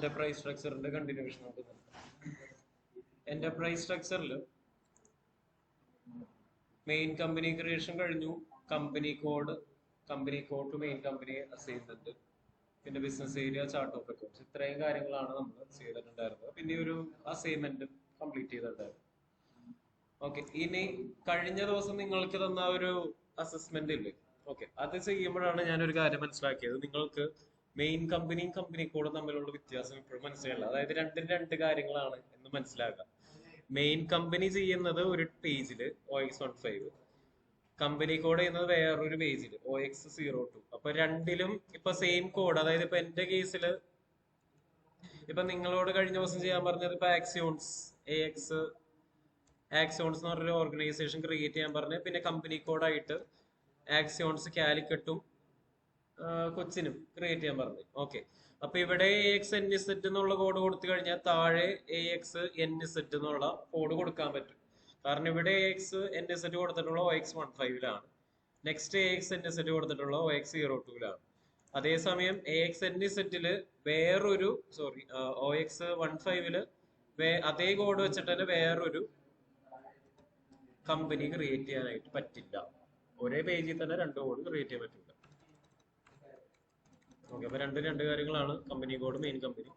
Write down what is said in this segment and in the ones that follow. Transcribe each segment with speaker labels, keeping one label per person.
Speaker 1: Enterprise സ്ട്രക്ചറിന്റെ continuation നമുക്ക് നോക്കാം. Enterprise സ്ട്രക്ചറിൽ മെയിൻ കമ്പനി ക്രിയേഷൻ കഴിഞ്ഞു, company code to main company assignment, പിന്നെ business area, chart of accounts, ഇത്രയും കാര്യങ്ങളാണ് നമ്മൾ ചെയ്തിട്ടുണ്ടായിരുന്നത്. പിന്നെ ഒരു അസൈൻമെന്റ് കംപ്ലീറ്റ് ചെയ്തിട്ടുണ്ടായിരുന്നു. ഓക്കെ, ഇനി കഴിഞ്ഞ ദിവസം നിങ്ങൾക്ക് തന്ന ഒരു അസസ്മെന്റ് ഇല്ലേ, ഓക്കെ, അത് ചെയ്യുമ്പോഴാണ് ഞാനൊരു കാര്യം മനസ്സിലാക്കിയത്. നിങ്ങൾക്ക് മെയിൻ കമ്പനിയും കമ്പനി കോഡും തമ്മിലുള്ള വ്യത്യാസം ഇപ്പോഴും മനസ്സിലായില്ല. അതായത് രണ്ടും രണ്ട് കാര്യങ്ങളാണ് എന്ന് മനസ്സിലാക്കാം. മെയിൻ കമ്പനി ചെയ്യുന്നത് ഒരു പേജില് OX15, കമ്പനി കോഡ് ചെയ്യുന്നത് വേറൊരു പേജില് OX02. അപ്പൊ രണ്ടിലും ഇപ്പൊ സെയിം കോഡ്. അതായത് ഇപ്പൊ എന്റെ കേസിൽ ഇപ്പൊ നിങ്ങളോട് കഴിഞ്ഞ ദിവസം ചെയ്യാൻ പറഞ്ഞത് ഇപ്പൊ ആക്സിയോൺസ് എന്ന് പറഞ്ഞൊരു ഓർഗനൈസേഷൻ ക്രിയേറ്റ് ചെയ്യാൻ പറഞ്ഞ്, പിന്നെ കമ്പനി കോഡായിട്ട് ആക്സിയോൺസ് കാലിക്കട്ടും കൊച്ചിനും ക്രിയേറ്റ് ചെയ്യാൻ പറഞ്ഞു. ഓക്കെ, അപ്പൊ ഇവിടെ AXNZ എന്നുള്ള കോഡ് കൊടുത്തു കഴിഞ്ഞാൽ താഴെ AXNZ എന്നുള്ള കോഡ് കൊടുക്കാൻ പറ്റും. കാരണം ഇവിടെ AXNZ കൊടുത്തിട്ടുള്ള OX15ലാണ്, നെക്സ്റ്റ് AXNZ കൊടുത്തിട്ടുള്ള OX02ലാണ്. അതേസമയം AXNZ വേറൊരു OX15 അതേ കോഡ് വെച്ചിട്ട് തന്നെ വേറൊരു കമ്പനി ക്രിയേറ്റ് ചെയ്യാനായിട്ട് പറ്റില്ല. ഒരേ പേജിൽ തന്നെ രണ്ട് കോഡ് ക്രിയേറ്റ് ചെയ്യാൻ പറ്റില്ല. ഓക്കെ, അപ്പൊ രണ്ട് കാര്യങ്ങളാണ്, കമ്പനി കോഡ്, മെയിൻ കമ്പനി.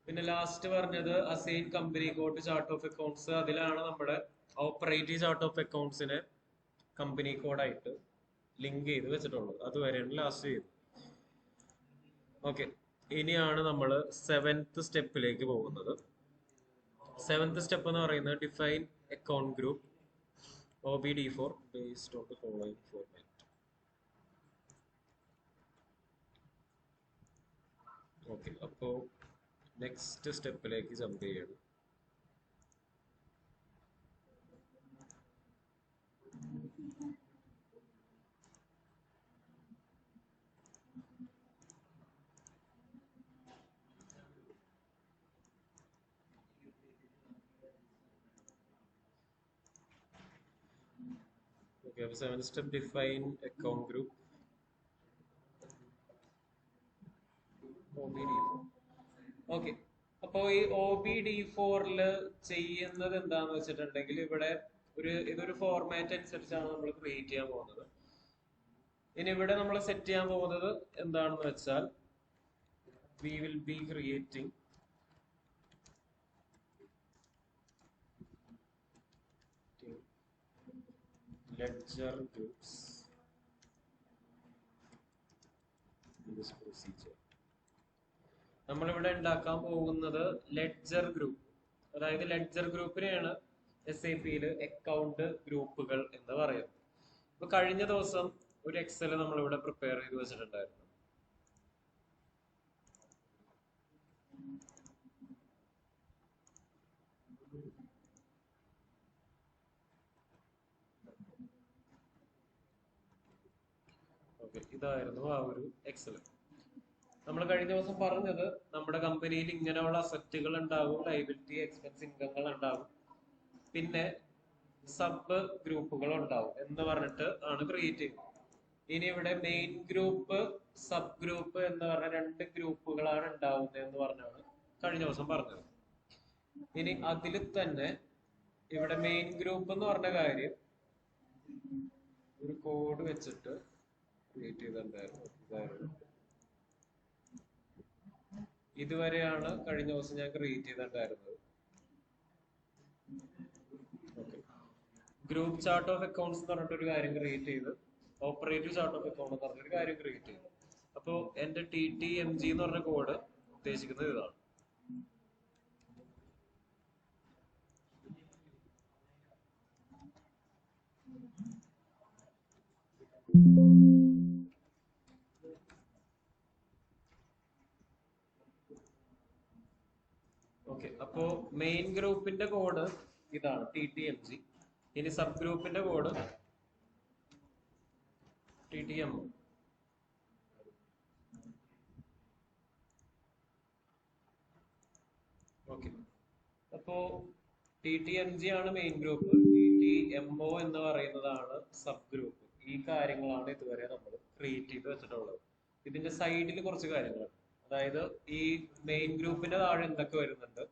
Speaker 1: പിന്നെ ലാസ്റ്റ് പറഞ്ഞത് assign company code chart of accounts. അതിലാണ് നമ്മുടെ ഓപ്പറേറ്റീവ് ചാർട്ട് ഓഫ് അക്കൗണ്ട്സിനെ കമ്പനി കോഡായിട്ട് ലിങ്ക് ചെയ്ത് വെച്ചിട്ടുള്ളത്. അതുവരെയാണ് ലാസ്റ്റ് ചെയ്തത്. ഓക്കെ, ഇനിയാണ് നമ്മൾ 7th സ്റ്റെപ്പിലേക്ക് പോകുന്നത്. 7th സ്റ്റെപ്പ് എന്ന് പറയുന്നത് define account group OBD4 based on the following format. Okay, അപ്പോൾ നെക്സ്റ്റ് സ്റ്റെപ്പിലേക്ക് ജമ്പ് ചെയ്യണം. Okay, 7th step define account group OBD4. Okay, അപ്പോ ഈ OBD4 ചെയ്യുന്നത് എന്താന്ന് വെച്ചിട്ടുണ്ടെങ്കിൽ ഇവിടെ ഇതൊരു ഫോർമാറ്റ് അനുസരിച്ചാണ് നമ്മൾ ക്രിയേറ്റ് ചെയ്യാൻ പോകുന്നത്. ഇനി ഇവിടെ നമ്മൾ സെറ്റ് ചെയ്യാൻ പോകുന്നത് എന്താണെന്ന് വെച്ചാൽ we will be creating ledger groups in this procedure. നമ്മളിവിടെ ഉണ്ടാക്കാൻ പോകുന്നത് ലെഡ്ജർ ഗ്രൂപ്പ്. അതായത് ലെഡ്ജർ ഗ്രൂപ്പിനെയാണ് SAP-യിൽ അക്കൗണ്ട് ഗ്രൂപ്പുകൾ എന്ന് പറയുന്നത്. ഇപ്പൊ കഴിഞ്ഞ ദിവസം ഒരു എക്സൽ നമ്മളിവിടെ പ്രിപ്പയർ ചെയ്ത് വെച്ചിട്ടുണ്ടായിരുന്നു. ഓക്കെ, ഇതായിരുന്നു ആ ഒരു എക്സൽ. നമ്മൾ കഴിഞ്ഞ ദിവസം പറഞ്ഞത് നമ്മുടെ കമ്പനിയിൽ ഇങ്ങനെയുള്ള അസറ്റുകൾ ഉണ്ടാകും, ലയബിലിറ്റി, എക്സ്പെൻസ്, ഇൻകങ്ങൾ ഉണ്ടാകും, പിന്നെ സബ് ഗ്രൂപ്പുകൾ ഉണ്ടാവും എന്ന് പറഞ്ഞിട്ട് ആണ് ക്രിയേറ്റ് ചെയ്യുന്നത്. ഇനി ഇവിടെ മെയിൻ ഗ്രൂപ്പ്, സബ് ഗ്രൂപ്പ് എന്ന് പറഞ്ഞ രണ്ട് ഗ്രൂപ്പുകളാണ് ഉണ്ടാവുന്നത് എന്ന് പറഞ്ഞാണ് കഴിഞ്ഞ ദിവസം പറഞ്ഞത്. ഇനി അതിൽ തന്നെ ഇവിടെ മെയിൻ ഗ്രൂപ്പ് എന്ന് പറഞ്ഞ കാര്യം ഒരു കോഡ് വെച്ചിട്ട് ക്രിയേറ്റ് ചെയ്തിട്ടുണ്ടായിരുന്നു. ഇതുവരെയാണ് കഴിഞ്ഞ ദിവസം ഞാൻ ക്രിയേറ്റ് ചെയ്തിട്ടുണ്ടായിരുന്നത്. ഗ്രൂപ്പ് ചാർട്ട് ഓഫ് അക്കൗണ്ട്സ് എന്ന് പറഞ്ഞിട്ടൊരു കാര്യം ക്രിയേറ്റ് ചെയ്ത്, ഓപ്പറേറ്റീവ് ചാർട്ട് ഓഫ് അക്കൗണ്ട് എന്ന് പറഞ്ഞൊരു കാര്യം ക്രിയേറ്റ് ചെയ്തു. അപ്പോൾ എന്റെ TTMG എന്ന് പറഞ്ഞ കോഡ് ഉദ്ദേശിക്കുന്നത് ഇതാണ്. ഓക്കെ, അപ്പോ മെയിൻ ഗ്രൂപ്പിന്റെ കോഡ് ഇതാണ് TTMG. ഇനി സബ് ഗ്രൂപ്പിന്റെ കോഡ് TTMO. ഓക്കെ, അപ്പോ TTMG ആണ് മെയിൻ ഗ്രൂപ്പ്, TTMO എന്ന് പറയുന്നതാണ് സബ് ഗ്രൂപ്പ്. ഈ കാര്യങ്ങളാണ് ഇതുവരെ നമ്മൾ ക്രിയേറ്റ് ചെയ്ത് വെച്ചിട്ടുള്ളത്. ഇതിന്റെ സൈഡിൽ കുറച്ച് കാര്യങ്ങളുണ്ട്. അതായത് ഈ മെയിൻ ഗ്രൂപ്പിന്റെ താഴെ എന്തൊക്കെ വരുന്നുണ്ട്,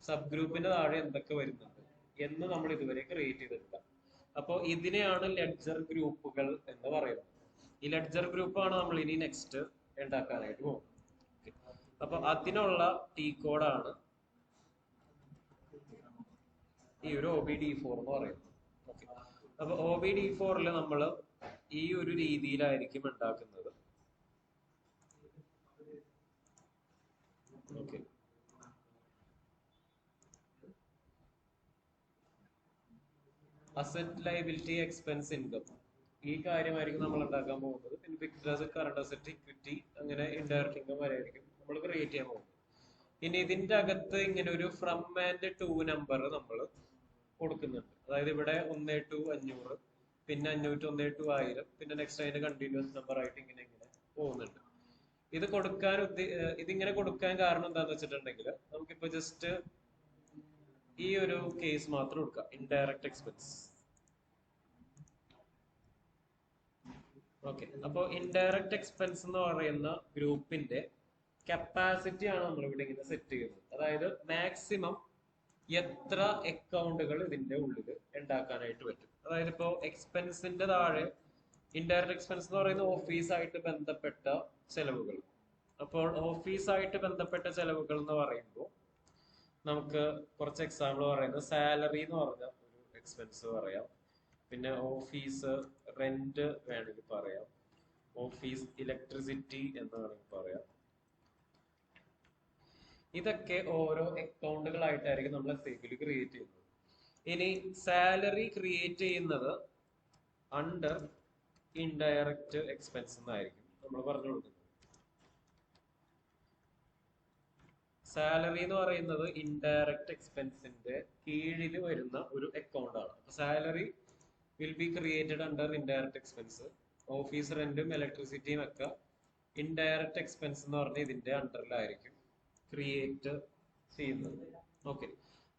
Speaker 1: സബ് ഗ്രൂപ്പിന്റെ താഴെ എന്തൊക്കെ വരുന്നുണ്ട് എന്ന് നമ്മൾ ഇതുവരെ ക്രിയേറ്റ് ചെയ്തിട്ടില്ല. അപ്പോൾ ഇതിനെയാണ് ലെഡ്ജർ ഗ്രൂപ്പുകൾ എന്ന് പറയുന്നത്. ഈ ലെഡ്ജർ ഗ്രൂപ്പാണ് നമ്മൾ ഇനി നെക്സ്റ്റ് ഉണ്ടാക്കാനായിട്ട് പോകുന്നത്. അപ്പൊ അതിനുള്ള ടി കോഡാണ് ഈ ഒരു OBD4 എന്ന് പറയുന്നത്. ഓക്കെ, അപ്പൊ OBD4 നമ്മൾ ഈ ഒരു രീതിയിലായിരിക്കും ഉണ്ടാക്കുന്നത്. Okay, asset liability expense income ഈ കാര്യമായിരിക്കും നമ്മൾ ഉണ്ടാക്കാൻ പോകുന്നത്. പിന്നെ fixed asset, current asset, equity, അങ്ങനെ ഇൻഡയറക്റ്റ് ഇൻകം വരെ ആയിരിക്കും നമ്മൾ ക്രിയേറ്റ് ചെയ്യാൻ പോകുന്നത്. ഇനി ഇതിന്റെ അകത്ത് ഇങ്ങനെ ഒരു ഫ്രം ആൻഡ് ടു നമ്പർ നമ്മൾ കൊടുക്കുന്നുണ്ട്. അതായത് ഇവിടെ 1 to 500, പിന്നെ 500 1 to 1000, പിന്നെ നെക്സ്റ്റ് അതിന്റെ കണ്ടിന്യൂസ് നമ്പർ ആയിട്ട് ഇങ്ങനെ ഇങ്ങനെ പോകുന്നുണ്ട്. ഇത് കൊടുക്കാൻ ഇതിങ്ങനെ കൊടുക്കാൻ കാരണം എന്താന്ന് വെച്ചിട്ടുണ്ടെങ്കിൽ നമുക്കിപ്പോ ജസ്റ്റ് ഈ ഒരു കേസ് മാത്രം കൊടുക്കാം, ഇൻഡയറക്റ്റ് എക്സ്പെൻസ്. ഓക്കെ, അപ്പോ ഇൻഡയറക്റ്റ് എക്സ്പെൻസ് എന്ന് പറയുന്ന ഗ്രൂപ്പിന്റെ കപ്പാസിറ്റി ആണ് നമ്മൾ ഇവിടെ ഇങ്ങനെ സെറ്റ് ചെയ്യുന്നത്. അതായത് മാക്സിമം എത്ര അക്കൗണ്ടുകൾ ഇതിന്റെ ഉള്ളിൽ ഉണ്ടാക്കാനായിട്ട് പറ്റും. അതായത് ഇപ്പോ എക്സ്പെൻസിന്റെ താഴെ ഇൻഡയറക്റ്റ് എക്സ്പെൻസ് എന്ന് പറയുന്നത് ഓഫീസായിട്ട് ബന്ധപ്പെട്ട ചെലവുകൾ. അപ്പോൾ ഓഫീസായിട്ട് ബന്ധപ്പെട്ട ചെലവുകൾ എന്ന് പറയുമ്പോൾ നമുക്ക് കുറച്ച് എക്സാമ്പിൾ പറയുന്നത് സാലറി എന്ന് പറഞ്ഞ ഒരു എക്സ്പെൻസ് പറയാം, പിന്നെ ഓഫീസ് റെന്റ് വേണമെങ്കിൽ പറയാം, ഓഫീസ് ഇലക്ട്രിസിറ്റി എന്ന് വേണമെങ്കിൽ പറയാം. ഇതൊക്കെ ഓരോ അക്കൗണ്ടുകളായിട്ടായിരിക്കും നമ്മൾ SAP ക്രിയേറ്റ് ചെയ്യുന്നത്. ഇനി സാലറി ക്രിയേറ്റ് ചെയ്യുന്നത് അണ്ടർ ഇൻഡയറക്റ്റ് എക്സ്പെൻസ് എന്നായിരിക്കും നമ്മൾ പറഞ്ഞു കൊടുക്കുന്നത്. സാലറി എന്ന് പറയുന്നത് ഇൻഡയറക്റ്റ് എക്സ്പെൻസിന്റെ കീഴിൽ വരുന്ന ഒരു അക്കൗണ്ട് ആണ്. Salary will be created under indirect expense. Office റെന്റും ഇലക്ട്രിസിറ്റിയും ഒക്കെ ഇൻഡയറക്റ്റ് എക്സ്പെൻസ് എന്ന് പറഞ്ഞ ഇതിന്റെ അണ്ടറിലായിരിക്കും ക്രിയേറ്റ് ചെയ്യുന്നത്. ഓക്കെ,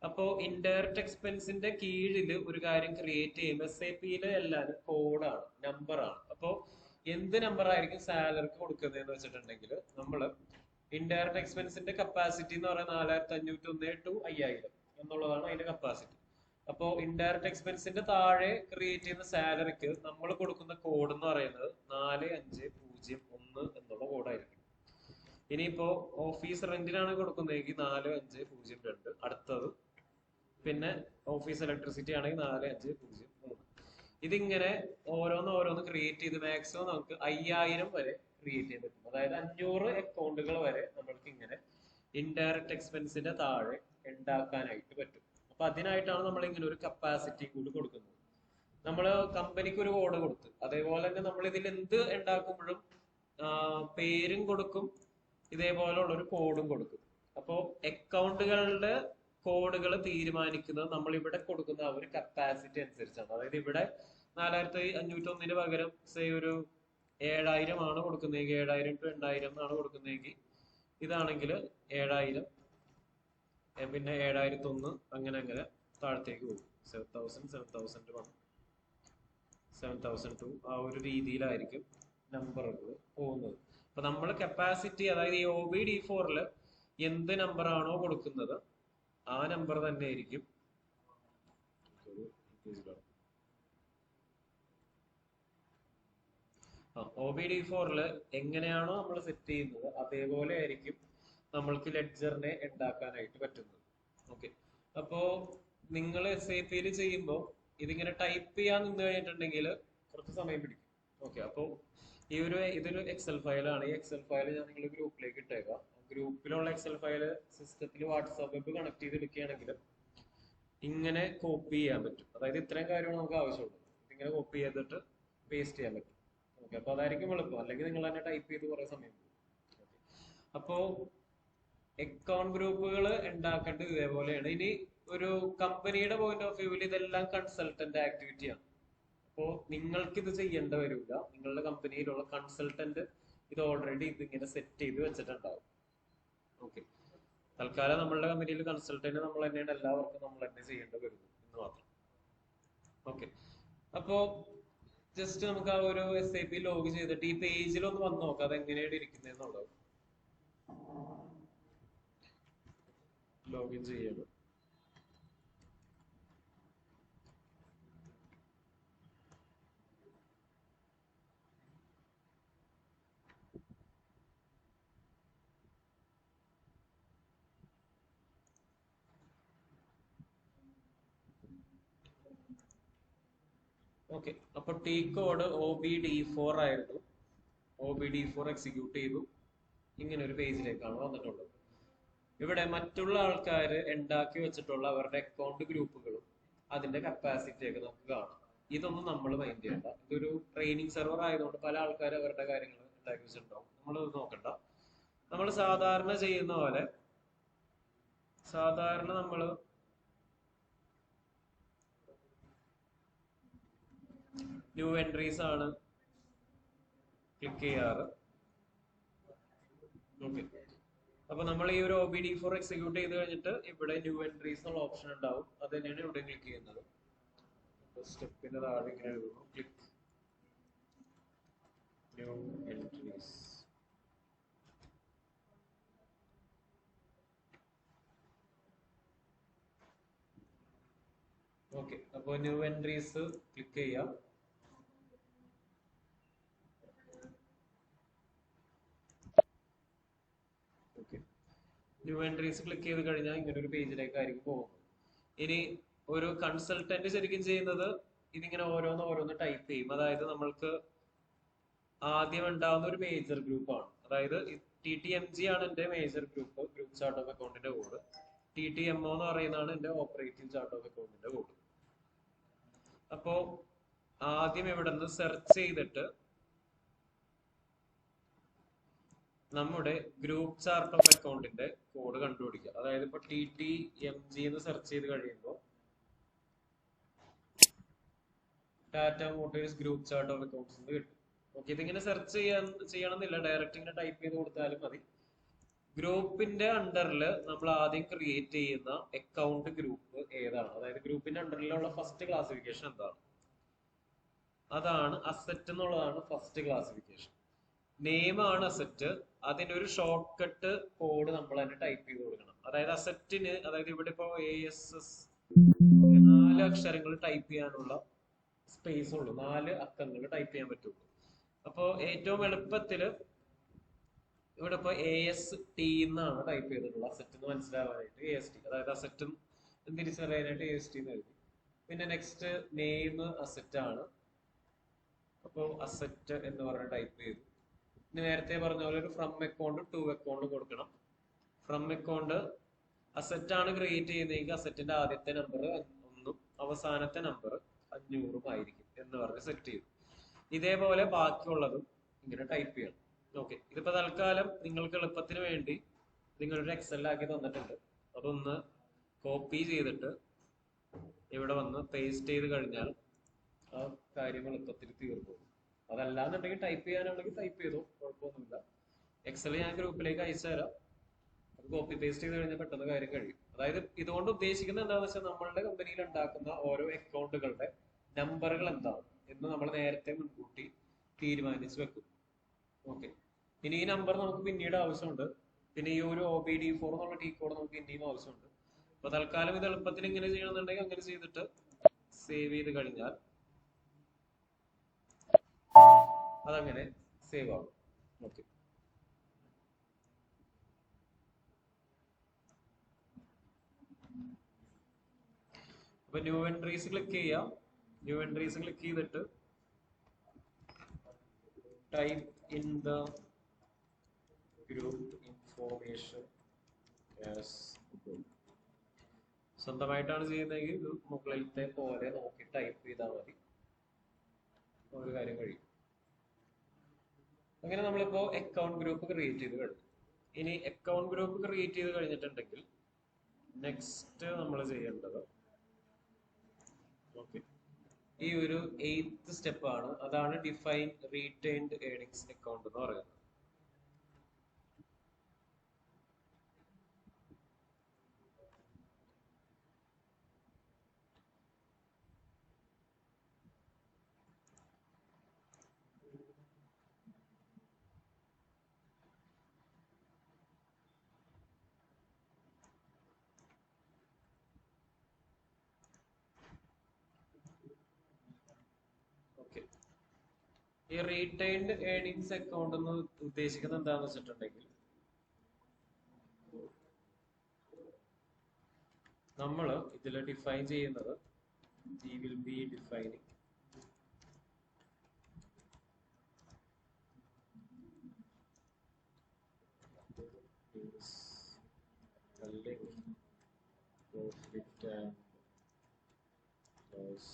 Speaker 1: അപ്പോ ഇൻഡയറക്റ്റ് എക്സ്പെൻസിന്റെ കീഴിൽ ഒരു കാര്യം ക്രിയേറ്റ് ചെയ്യുമ്പോൾ SAP എല്ലാവരും കോഡാണ്, നമ്പറാണ്. അപ്പോ എന്ത് നമ്പർ ആയിരിക്കും സാലറിക്ക് കൊടുക്കുന്നതെന്ന് വെച്ചിട്ടുണ്ടെങ്കിൽ നമ്മൾ ഇൻഡയറക്റ്റ് എക്സ്പെൻസിന്റെ കപ്പാസിറ്റി എന്ന് പറയുന്നത് 4501 to 5000 എന്നുള്ളതാണ് അതിന്റെ കപ്പാസിറ്റി. അപ്പോ ഇൻഡയറക്റ്റ് എക്സ്പെൻസിന്റെ താഴെ ക്രിയേറ്റ് ചെയ്യുന്ന സാലറിക്ക് നമ്മൾ കൊടുക്കുന്ന കോഡ് എന്ന് പറയുന്നത് 4501 എന്നുള്ള കോഡായിരിക്കും. ഇനിയിപ്പോ ഓഫീസ് റെന്റിനാണ് കൊടുക്കുന്നതെങ്കിൽ 4502 അടുത്തത്, പിന്നെ ഓഫീസ് ഇലക്ട്രിസിറ്റി ആണെങ്കിൽ 4503. ഇതിങ്ങനെ ഓരോന്ന് ക്രിയേറ്റ് ചെയ്ത് മാക്സിമം നമുക്ക് 5000 വരെ ക്രിയേറ്റ് ചെയ്യാൻ പറ്റും. അതായത് 500 അക്കൗണ്ടുകൾ വരെ നമ്മൾക്ക് ഇങ്ങനെ ഇൻഡയറക്റ്റ് എക്സ്പെൻസിന്റെ താഴെ ഉണ്ടാക്കാനായിട്ട് പറ്റും. അപ്പൊ അതിനായിട്ടാണ് നമ്മൾ ഇങ്ങനെ ഒരു കപ്പാസിറ്റി കൂടി കൊടുക്കുന്നത്. നമ്മൾ കമ്പനിക്ക് ഒരു കോഡ് കൊടുത്ത്, അതേപോലെ തന്നെ നമ്മൾ ഇതിൽ എന്ത് ഉണ്ടാക്കുമ്പോഴും പേരും കൊടുക്കും, ഇതേപോലുള്ള ഒരു കോഡും കൊടുക്കും. അപ്പോ അക്കൗണ്ടുകളുടെ കോഡുകൾ തീരുമാനിക്കുന്നത് നമ്മൾ ഇവിടെ കൊടുക്കുന്ന ആ ഒരു കപ്പാസിറ്റി അനുസരിച്ചാണ്. അതായത് ഇവിടെ 4501 പകരം സേ ഒരു 7000 ആണ് കൊടുക്കുന്നതെങ്കിൽ 7000 to 8000 ആണ് കൊടുക്കുന്നതെങ്കിൽ ഇതാണെങ്കിൽ 7000, പിന്നെ 7001, അങ്ങനെ താഴത്തേക്ക് പോകും. 7000, 7001, 7002 ആ ഒരു രീതിയിലായിരിക്കും നമ്പറുകൾ പോകുന്നത്. അപ്പൊ നമ്മൾ കപ്പാസിറ്റി, അതായത് ഈ OBD4 എന്ത് നമ്പർ ആണോ കൊടുക്കുന്നത് ആ നമ്പർ തന്നെ ആയിരിക്കും OBD4 എങ്ങനെയാണോ നമ്മൾ സെറ്റ് ചെയ്യുന്നത് അതേപോലെ ആയിരിക്കും നമ്മൾക്ക് ലെഡ്ജറിനെ ഉണ്ടാക്കാനായിട്ട് പറ്റുന്നത്. ഓക്കെ, അപ്പോ നിങ്ങൾ SAP ചെയ്യുമ്പോൾ ഇതിങ്ങനെ ടൈപ്പ് ചെയ്യാൻ നിന്ന് കഴിഞ്ഞിട്ടുണ്ടെങ്കിൽ കുറച്ച് സമയം പിടിക്കും. ഓക്കെ, അപ്പോ ഇതൊരു എക്സൽ ഫയലാണ്. ഈ എക്സൽ ഫയൽ ഞാൻ നിങ്ങൾ ഗ്രൂപ്പിലേക്ക് ഇട്ടേക്കാം. ഗ്രൂപ്പിലുള്ള എക്സൽ ഫയൽ സിസ്റ്റത്തിൽ വാട്സാപ്പ് വെബ് കണക്ട് ചെയ്ത് എടുക്കുകയാണെങ്കിൽ ഇങ്ങനെ കോപ്പി ചെയ്യാൻ പറ്റും. അതായത് ഇത്രയും കാര്യമാണ് നമുക്ക് ആവശ്യമുള്ളൂ. ഇതിങ്ങനെ കോപ്പി ചെയ്തിട്ട് പേസ്റ്റ് ചെയ്യാൻ പറ്റും. ഓക്കെ, അപ്പൊ അതായിരിക്കും എളുപ്പം. അല്ലെങ്കിൽ നിങ്ങൾ തന്നെ ടൈപ്പ് ചെയ്ത് കുറെ സമയം പോകും. അപ്പോ അക്കൗണ്ട് ഗ്രൂപ്പുകൾ ഉണ്ടാക്കേണ്ടത് ഇതേപോലെയാണ്. ഇനി ഒരു കമ്പനിയുടെ പോയിന്റ് ഓഫ് വ്യൂവിൽ ഇതെല്ലാം കൺസൾട്ടന്റ് ആക്ടിവിറ്റിയാണ്. അപ്പോ നിങ്ങൾക്ക് ഇത് ചെയ്യേണ്ട വരില്ല. നിങ്ങളുടെ കമ്പനിയിലുള്ള കൺസൾട്ടന്റ് ഇത് ഓൾറെഡി ഇതിങ്ങനെ സെറ്റ് ചെയ്ത് വെച്ചിട്ടുണ്ടാവും. ഓക്കെ, തൽക്കാലം നമ്മളുടെ കമ്പനിയിൽ കൺസൾട്ടന്റ് നമ്മൾ തന്നെയാണ്, എല്ലാവർക്കും നമ്മൾ തന്നെ ചെയ്യേണ്ടി വരുന്നു എന്ന് മാത്രം. ഓക്കെ, അപ്പോ ജസ്റ്റ് നമുക്ക് ആ ഒരു SAP ലോഗ് ചെയ്തിട്ട് ഈ പേജിൽ ഒന്ന് വന്ന് നോക്കാം അത് എങ്ങനെയാണ് ഇരിക്കുന്നതെന്നുള്ളത്. ലോഗിൻ ചെയ്യണം. ഓക്കെ, അപ്പൊ ടി കോഡ് OBD4 ആയിരുന്നു. OBD4 എക്സിക്യൂട്ട് ചെയ്തു. ഇങ്ങനെ ഒരു പേജിലേക്കാണ് വന്നിട്ടുള്ളത്. ഇവിടെ മറ്റുള്ള ആൾക്കാർ ഉണ്ടാക്കി വെച്ചിട്ടുള്ള അവരുടെ അക്കൗണ്ട് ഗ്രൂപ്പുകളും അതിന്റെ കപ്പാസിറ്റി ഒക്കെ നമുക്ക് കാണാം. ഇതൊന്നും നമ്മൾ മൈൻഡ് ചെയ്യണ്ട. ഇതൊരു ട്രെയിനിങ് സെർവർ ആയതുകൊണ്ട് പല ആൾക്കാർ അവരുടെ കാര്യങ്ങൾ ഉണ്ടാക്കി വെച്ചിട്ടുണ്ടാവും. നമ്മൾ നോക്കണ്ട. നമ്മൾ സാധാരണ ചെയ്യുന്ന പോലെ നമ്മൾ ന്യൂ എൻട്രീസ് ആണ് ക്ലിക്ക് ചെയ്യാറ്. ഓക്കെ, അപ്പൊ നമ്മൾ ഈ ഒരു OBD4 എക്സിക്യൂട്ട് ചെയ്ത് കഴിഞ്ഞിട്ട് ഇവിടെ ന്യൂ എൻട്രീസ് എന്നുള്ള ഓപ്ഷൻ ഉണ്ടാവും. അത് തന്നെയാണ് ഇവിടെ ക്ലിക്ക് ചെയ്യുന്നത്. സ്റ്റെപ്പിന്റെ താഴെ ഇങ്ങനെ എഴുതുന്നു, ക്ലിക്ക് ന്യൂ എൻട്രീസ്. ഓക്കെ, അപ്പോൾ ന്യൂ എൻട്രീസ് ക്ലിക്ക് ചെയ്യാം. ന്യൂ എൻട്രീസ് ക്ലിക്ക് ചെയ്ത് കഴിഞ്ഞാൽ ഇങ്ങനെ ഒരു പേജിലേക്കായിരിക്കും പോകുന്നത്. ഇനി ഒരു കൺസൾട്ടന്റ് ശരിക്കും ചെയ്യുന്നത് ഇതിങ്ങനെ ഓരോന്ന് ടൈപ്പ് ചെയ്യും. അതായത് നമ്മൾക്ക് ആദ്യം ഉണ്ടാവുന്ന ഒരു മേജർ ഗ്രൂപ്പാണ്. അതായത് TTMG ആണ് എന്റെ major group, group chart of അക്കൗണ്ടിന്റെ കോഡ്. TTMO എന്ന് പറയുന്നതാണ് എന്റെ ഓപ്പറേറ്റിംഗ് ചാർട്ട് ഓഫ് അക്കൗണ്ടിന്റെ കോഡ്. അപ്പോ ആദ്യം ഇവിടെ നിന്ന് സെർച്ച് ചെയ്തിട്ട് നമ്മുടെ ഗ്രൂപ്പ് ചാർട്ട് ഓഫ് അക്കൗണ്ടിന്റെ കോഡ് കണ്ടുപിടിക്കുക. അതായത് ഇപ്പൊ TTMG എന്ന് സെർച്ച് ചെയ്ത് കഴിയുമ്പോൾ Tata Motors group chart of accounts എന്ന് കിട്ടും. ഓക്കെ, ഇതിങ്ങനെ സെർച്ച് ചെയ്യണമെന്നില്ല, ഡയറക്റ്റ് ഇങ്ങനെ ടൈപ്പ് ചെയ്ത് കൊടുത്താലും മതി. ഗ്രൂപ്പിന്റെ അണ്ടറിൽ നമ്മൾ ആദ്യം ക്രിയേറ്റ് ചെയ്യുന്ന അക്കൗണ്ട് ഗ്രൂപ്പ് ഏതാണ്, അതായത് ഗ്രൂപ്പിന്റെ അണ്ടറിലുള്ള ഫസ്റ്റ് ക്ലാസിഫിക്കേഷൻ എന്താണ്, അതാണ് അസറ്റ് എന്നുള്ളതാണ് ഫസ്റ്റ് ക്ലാസിഫിക്കേഷൻ. നെയിം ആണ് അസറ്റ്. അതിനൊരു ഷോർട്ട് കട്ട് കോഡ് നമ്മൾ തന്നെ ടൈപ്പ് ചെയ്ത് കൊടുക്കണം. അതായത് അസറ്റിന്, അതായത് ഇവിടെ ഇപ്പോ ASS 4 അക്ഷരങ്ങൾ ടൈപ്പ് ചെയ്യാനുള്ള സ്പേസ് ഉള്ളൂ, 4 അക്കങ്ങൾ ടൈപ്പ് ചെയ്യാൻ പറ്റുള്ളൂ. അപ്പോ ഏറ്റവും എളുപ്പത്തില് ഇവിടെ ഇപ്പൊ AST എന്നാണ് ടൈപ്പ് ചെയ്തിട്ടുള്ളത്, അസറ്റ് എന്ന് മനസ്സിലാവാനായിട്ട് AST, അതായത് അസറ്റ് തിരിച്ചറിയാനായിട്ട് AST എന്ന് എഴുതി. പിന്നെ നെക്സ്റ്റ് നെയിം അസറ്റ് ആണ്, അപ്പോൾ അസറ്റ് എന്ന് പറഞ്ഞ ടൈപ്പ് ചെയ്തു. ഇനി നേരത്തെ പറഞ്ഞ പോലെ ഒരു ഫ്രം അക്കൗണ്ട് ടു അക്കൗണ്ട് കൊടുക്കണം. ഫ്രം അക്കൗണ്ട് അസറ്റ് ആണ് ക്രിയേറ്റ് ചെയ്യുന്നതെങ്കിൽ അസറ്റിന്റെ ആദ്യത്തെ നമ്പർ 1 അവസാനത്തെ നമ്പർ 500 ആയിരിക്കും എന്ന് പറഞ്ഞ് സെറ്റ് ചെയ്തു. ഇതേപോലെ ബാക്കിയുള്ളതും ഇങ്ങനെ ടൈപ്പ് ചെയ്യണം. ഓക്കെ, ഇതിപ്പോ തൽക്കാലം നിങ്ങൾക്ക് എളുപ്പത്തിന് വേണ്ടി നിങ്ങളൊരു എക്സലാക്കി തന്നിട്ടുണ്ട്. അതൊന്ന് കോപ്പി ചെയ്തിട്ട് ഇവിടെ വന്ന് പേസ്റ്റ് ചെയ്ത് കഴിഞ്ഞാൽ ആ കാര്യം എളുപ്പത്തിൽ തീർന്നു. അതല്ലാന്നുണ്ടെങ്കിൽ ടൈപ്പ് ചെയ്യാനാണെങ്കിൽ ടൈപ്പ് ചെയ്തോ, കുഴപ്പമൊന്നുമില്ല. എക്സൽ ഞാൻ ഗ്രൂപ്പിലേക്ക് അയച്ചു തരാം. അത് കോപ്പി പേസ്റ്റ് ചെയ്ത് കഴിഞ്ഞാൽ പെട്ടെന്ന് കാര്യം കഴിയും. അതായത് ഇതുകൊണ്ട് ഉദ്ദേശിക്കുന്നത് എന്താണെന്ന് വെച്ചാൽ നമ്മളുടെ കമ്പനിയിൽ ഉണ്ടാക്കുന്ന ഓരോ അക്കൗണ്ടുകളുടെ നമ്പറുകൾ എന്താണ് എന്ന് നമ്മൾ നേരത്തെ മുൻകൂട്ടി തീരുമാനിച്ച് വെക്കും. ഓക്കെ, ഇനി ഈ നമ്പർ നമുക്ക് പിന്നീട് ആവശ്യമുണ്ട്. പിന്നെ ഈ ഒരു OBD4 എന്നുള്ള ടി കോഡ് നമുക്ക് പിന്നെയും ആവശ്യമുണ്ട്. അപ്പൊ തൽക്കാലം ഇത് എളുപ്പത്തിൽ ഇങ്ങനെ ചെയ്യണമെന്നുണ്ടെങ്കിൽ അങ്ങനെ ചെയ്തിട്ട് സേവ് ചെയ്ത് കഴിഞ്ഞാൽ അതങ്ങനെ സേവ് ആവും. ഓക്കെ, അപ്പൊ ന്യൂ എൻട്രീസ് ക്ലിക്ക് ചെയ്യാം. ന്യൂ എൻട്രീസ് ക്ലിക്ക് ചെയ്തിട്ട് type in the group information as സ്വന്തമായിട്ടാണ് ചെയ്യുന്നതെങ്കിൽ മുകളിലത്തെ പോലെ നോക്കി ടൈപ്പ് ചെയ്താൽ മതി, ഒരു കാര്യം കഴിയും. അങ്ങനെ നമ്മളിപ്പോ അക്കൗണ്ട് ഗ്രൂപ്പ് ക്രിയേറ്റ് ചെയ്ത് കഴിഞ്ഞു. ഇനി അക്കൗണ്ട് ഗ്രൂപ്പ് ക്രിയേറ്റ് ചെയ്ത് കഴിഞ്ഞിട്ടുണ്ടെങ്കിൽ നെക്സ്റ്റ് നമ്മൾ ചെയ്യേണ്ടത് ഓക്കെ ഈ ഒരു 8th സ്റ്റെപ്പാണ്. അതാണ് ഡിഫൈൻ റീറ്റെയിൻഡ് ഏർണിങ്സ് അക്കൗണ്ട് എന്ന് പറയുന്നത്. ഈ റീറ്റൈൻഡ് ഏർണിങ്സ് അക്കൗണ്ട് എന്ന് ഉദ്ദേശിക്കുന്നത് എന്താന്ന് വെച്ചിട്ടുണ്ടെങ്കിൽ നമ്മൾ ഇതിൽ ഡിഫൈൻ ചെയ്യുന്നത് we will be defining is അല്ലെങ്കിൽ profit and loss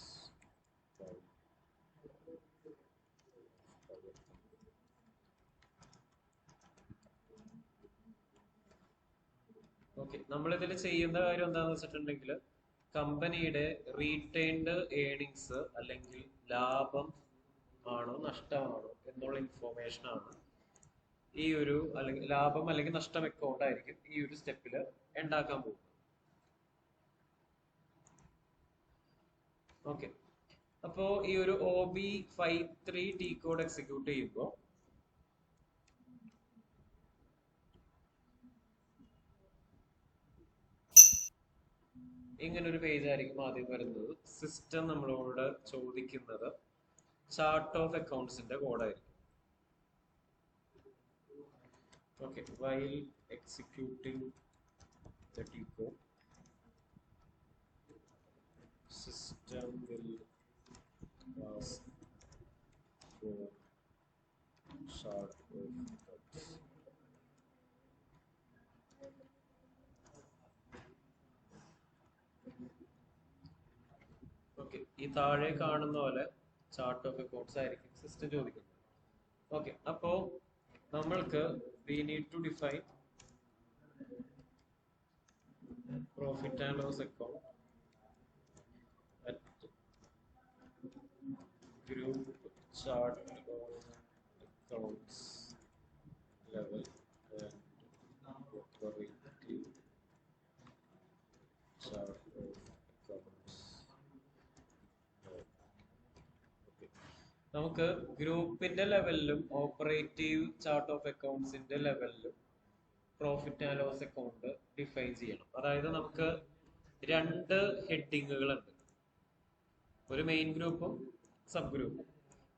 Speaker 1: ഓക്കെ, നമ്മളിതിൽ ചെയ്യുന്ന കാര്യം എന്താന്ന് വെച്ചിട്ടുണ്ടെങ്കിൽ കമ്പനിയുടെ റീറ്റൈൻഡ് ഏർണിങ്സ് അല്ലെങ്കിൽ ലാഭം ആണോ നഷ്ടമാണോ എന്നുള്ള ഇൻഫോർമേഷൻ ആണ് ഈ ഒരു അല്ലെങ്കിൽ ലാഭം അല്ലെങ്കിൽ നഷ്ടം അക്കൗണ്ട് ആയിരിക്കും ഈ ഒരു സ്റ്റെപ്പിൽ ഉണ്ടാക്കാൻ പോകുന്നത്. ഓക്കെ, അപ്പോ ഈ ഒരു OB53 ടി കോഡ് എക്സിക്യൂട്ട് ചെയ്യുമ്പോൾ ഇങ്ങനെ ഒരു പേജ് ആയിരിക്കും ആദ്യം വരുന്നത്. സിസ്റ്റം നമ്മളോട് ചോദിക്കുന്നത് ചാർട്ട് ഓഫ് അക്കൗണ്ട്സിന്റെ കോഡായിരിക്കും. Okay, while executing the T code system will ask for chart of accounts. Okay, ഈ താഴെ കാണുന്ന പോലെ ചാർട്ട് ഓഫ് അക്കൗണ്ട്സ് ആയിരിക്കും സിസ്റ്റം ചോദിക്കുന്നത്. ഓക്കെ, അപ്പോ നമ്മൾക്ക് we need to define profit and loss account at group chart of accounts level and operative chart of accounts. നമുക്ക് ഗ്രൂപ്പിന്റെ ലെവലിലും ഓപ്പറേറ്റീവ് ചാർട്ട് ഓഫ് അക്കൗണ്ട്സിന്റെ ലെവലിലും profit and loss account define ചെയ്യണം. അതായത് നമുക്ക് രണ്ട് ഹെഡിങ്ങുകളുണ്ട്, ഒരു മെയിൻ ഗ്രൂപ്പും സബ് ഗ്രൂപ്പും.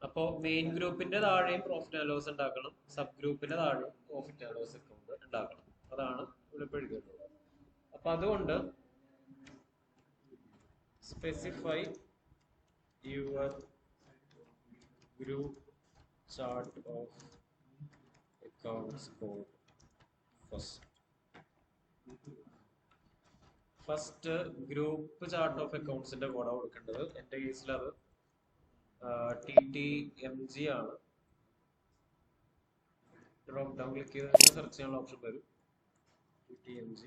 Speaker 1: അപ്പോൾ മെയിൻ ഗ്രൂപ്പിന്റെ താഴെയും പ്രോഫിറ്റ് ആൻഡ് ലോസ് ഉണ്ടാക്കണം, സബ് ഗ്രൂപ്പിന്റെ താഴെയും പ്രോഫിറ്റ് ആൻഡ് ലോസ് അക്കൗണ്ട് ഉണ്ടാക്കണം. അതാണ് ഇവിടെ എഴുതിയിട്ടുള്ളത്. അപ്പൊ അതുകൊണ്ട് specify your group chart of accounts code first group chart of അക്കൗണ്ട്സിന്റെ കോഡാണ് കൊടുക്കേണ്ടത്. എന്റെ കേസിൽ അത് TTMG ആണ്. ഡ്രോപ്പ് ഡൗൺ ക്ലിക്ക് ചെയ്ത് സെർച്ച് ചെയ്യാനുള്ള ഓപ്ഷൻ വരും, TTMG.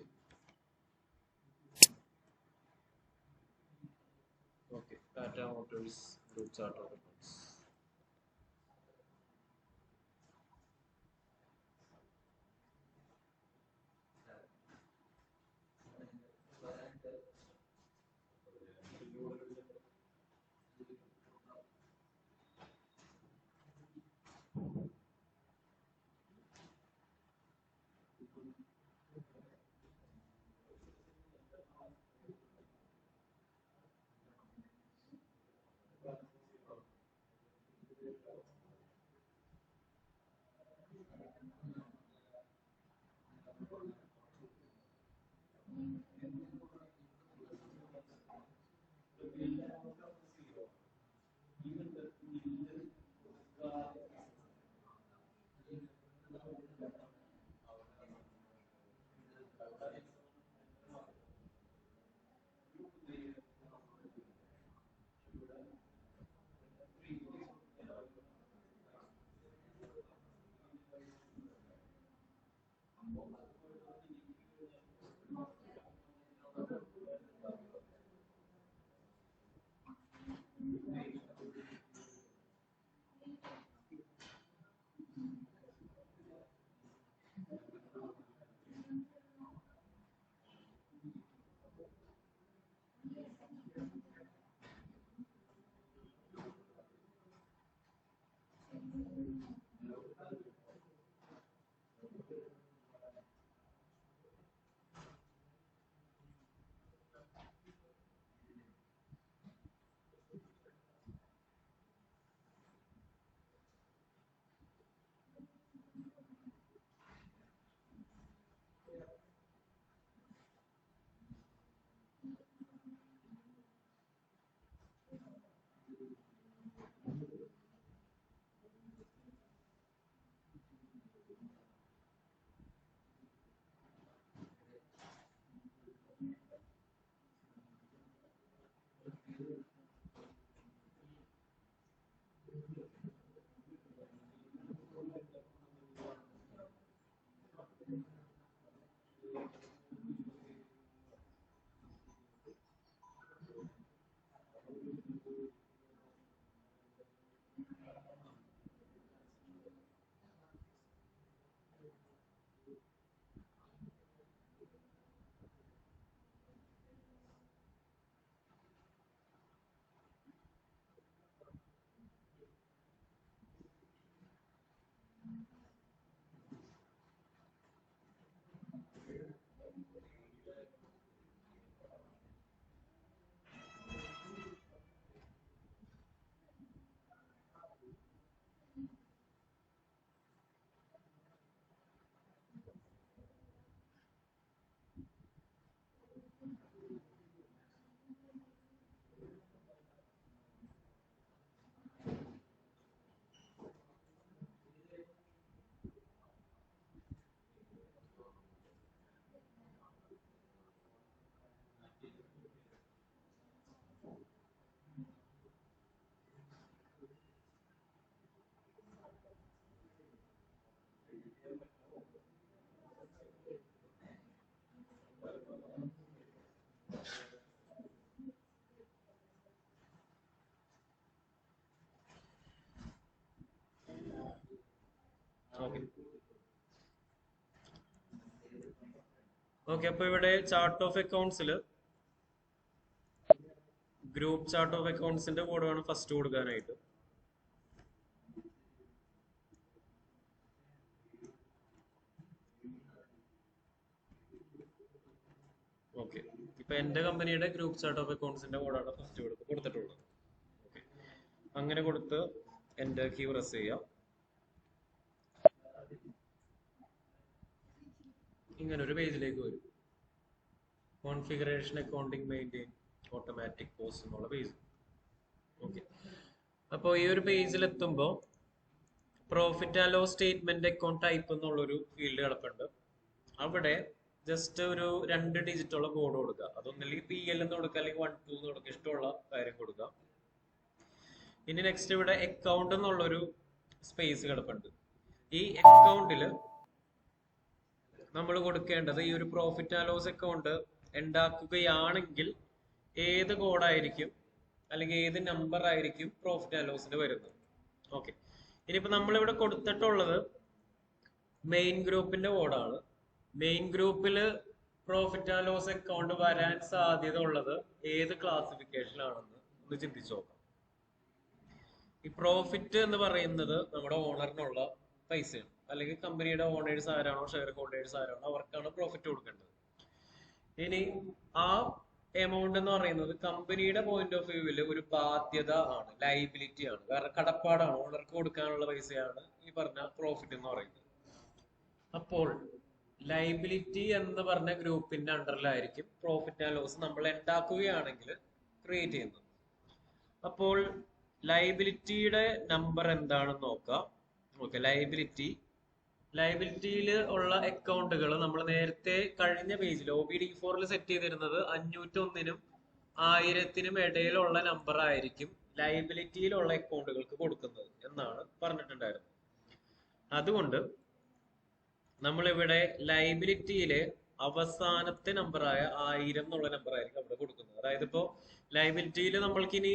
Speaker 1: Okay, Tata Motors group chart of accounts. Okay okay അപ്പൊ ഇവിടെ ചാർട്ട് ഓഫ് അക്കൗണ്ട്സിൽ ഗ്രൂപ്പ് ചാർട്ട് ഓഫ് അക്കൗണ്ട്സിന്റെ കോഡ് വേണം ഫസ്റ്റ് കൊടുക്കാനായിട്ട്. ഓക്കെ ഇപ്പൊ എന്റെ കമ്പനിയുടെ ഗ്രൂപ്പ് ചാർട്ട് ഓഫ് അക്കൗണ്ട്സിന്റെ കോഡാണ് ഫസ്റ്റ് കൊടുത്തിട്ടുള്ളത്. ഓക്കെ അങ്ങനെ കൊടുത്ത് എന്റെ കീ പ്രസ് ചെയ്യാം. ഇങ്ങനെ ഒരു പേജിലേക്ക് വരും. Configuration accounting maintain automatic post എന്നുള്ള പേജ്. ഓക്കെ അപ്പോൾ ഈ ഒരു പേജിൽ എത്തുമ്പോൾ profit and loss statement account type എന്നുള്ളൊരു ഫീൽഡ് കിടപ്പുണ്ട്. അവിടെ ജസ്റ്റ് ഒരു 2 ഡിജിറ്റുള്ള കോഡ് കൊടുക്കുക. അതൊന്നില്ലെങ്കിൽ PL എന്ന് കൊടുക്കുക, അല്ലെങ്കിൽ 1 2 എന്ന് കൊടുക്കുക, ഇഷ്ടമുള്ള കാര്യം കൊടുക്കുക. ഇനി നെക്സ്റ്റ് ഇവിടെ അക്കൗണ്ട് എന്നുള്ളൊരു സ്പേസ് കിടപ്പുണ്ട്. ഈ അക്കൗണ്ടിൽ നമ്മൾ കൊടുക്കേണ്ടത് ഈ ഒരു പ്രോഫിറ്റ് ആൻഡ് ലോസ് അക്കൗണ്ട് ഉണ്ടാക്കുകയാണെങ്കിൽ ഏത് കോഡായിരിക്കും അല്ലെങ്കിൽ ഏത് നമ്പർ ആയിരിക്കും പ്രോഫിറ്റ് ആൻഡ് ലോസിന് വരുന്നത്. ഓക്കെ ഇനിയിപ്പോ നമ്മളിവിടെ കൊടുത്തിട്ടുള്ളത് മെയിൻ ഗ്രൂപ്പിന്റെ കോഡാണ്. മെയിൻ ഗ്രൂപ്പിൽ പ്രോഫിറ്റ് ആൻഡ് ലോസ് അക്കൗണ്ട് വരാൻ സാധ്യത ഉള്ളത് ഏത് ക്ലാസിഫിക്കേഷനാണെന്ന് ഒന്ന് ചിന്തിച്ചു നോക്കാം. ഈ പ്രോഫിറ്റ് എന്ന് പറയുന്നത് നമ്മുടെ ഓണറിനുള്ള പൈസയാണ്, അല്ലെങ്കിൽ കമ്പനിയുടെ ഓണേഴ്സ് ആരാണോ ഷെയർ ഹോൾഡേഴ്സ് ആരാണോ അവർക്കാണ് പ്രോഫിറ്റ് കൊടുക്കേണ്ടത്. ഇനി ആ എമൗണ്ട് എന്ന് പറയുന്നത് കമ്പനിയുടെ പോയിന്റ് ഓഫ് വ്യൂവിൽ ഒരു ബാധ്യത ആണ്, ലൈബിലിറ്റി ആണ്, കാരണം കടപ്പാടാണ്, ഓണർക്ക് കൊടുക്കാനുള്ള പൈസയാണ് ഈ പറഞ്ഞ പ്രോഫിറ്റ് എന്ന് പറയുന്നത്. അപ്പോൾ ലൈബിലിറ്റി എന്ന് പറഞ്ഞ ഗ്രൂപ്പിന്റെ അണ്ടറിലായിരിക്കും പ്രോഫിറ്റ് ആൻഡ് ലോസ് നമ്മൾ ഉണ്ടാക്കുകയാണെങ്കിൽ ക്രിയേറ്റ് ചെയ്യുന്നത്. അപ്പോൾ ലൈബിലിറ്റിയുടെ നമ്പർ എന്താണെന്ന് നോക്കാം. ഓക്കെ ലൈബിലിറ്റിയിൽ ഉള്ള അക്കൗണ്ടുകൾ നമ്മൾ നേരത്തെ കഴിഞ്ഞ പേജിൽ OBD4 സെറ്റ് ചെയ്തിരുന്നത് 501-നും 1000-നും ഇടയിലുള്ള നമ്പർ ആയിരിക്കും ലൈബിലിറ്റിയിലുള്ള അക്കൗണ്ടുകൾക്ക് കൊടുക്കുന്നത് എന്നാണ് പറഞ്ഞിട്ടുണ്ടായിരുന്നത്. അതുകൊണ്ട് നമ്മളിവിടെ ലൈബിലിറ്റിയിലെ അവസാനത്തെ നമ്പറായ 1000 എന്നുള്ള നമ്പർ ആയിരിക്കും അവിടെ കൊടുക്കുന്നത്. അതായത് ഇപ്പോ ലൈബിലിറ്റിയിൽ നമ്മൾക്കിനി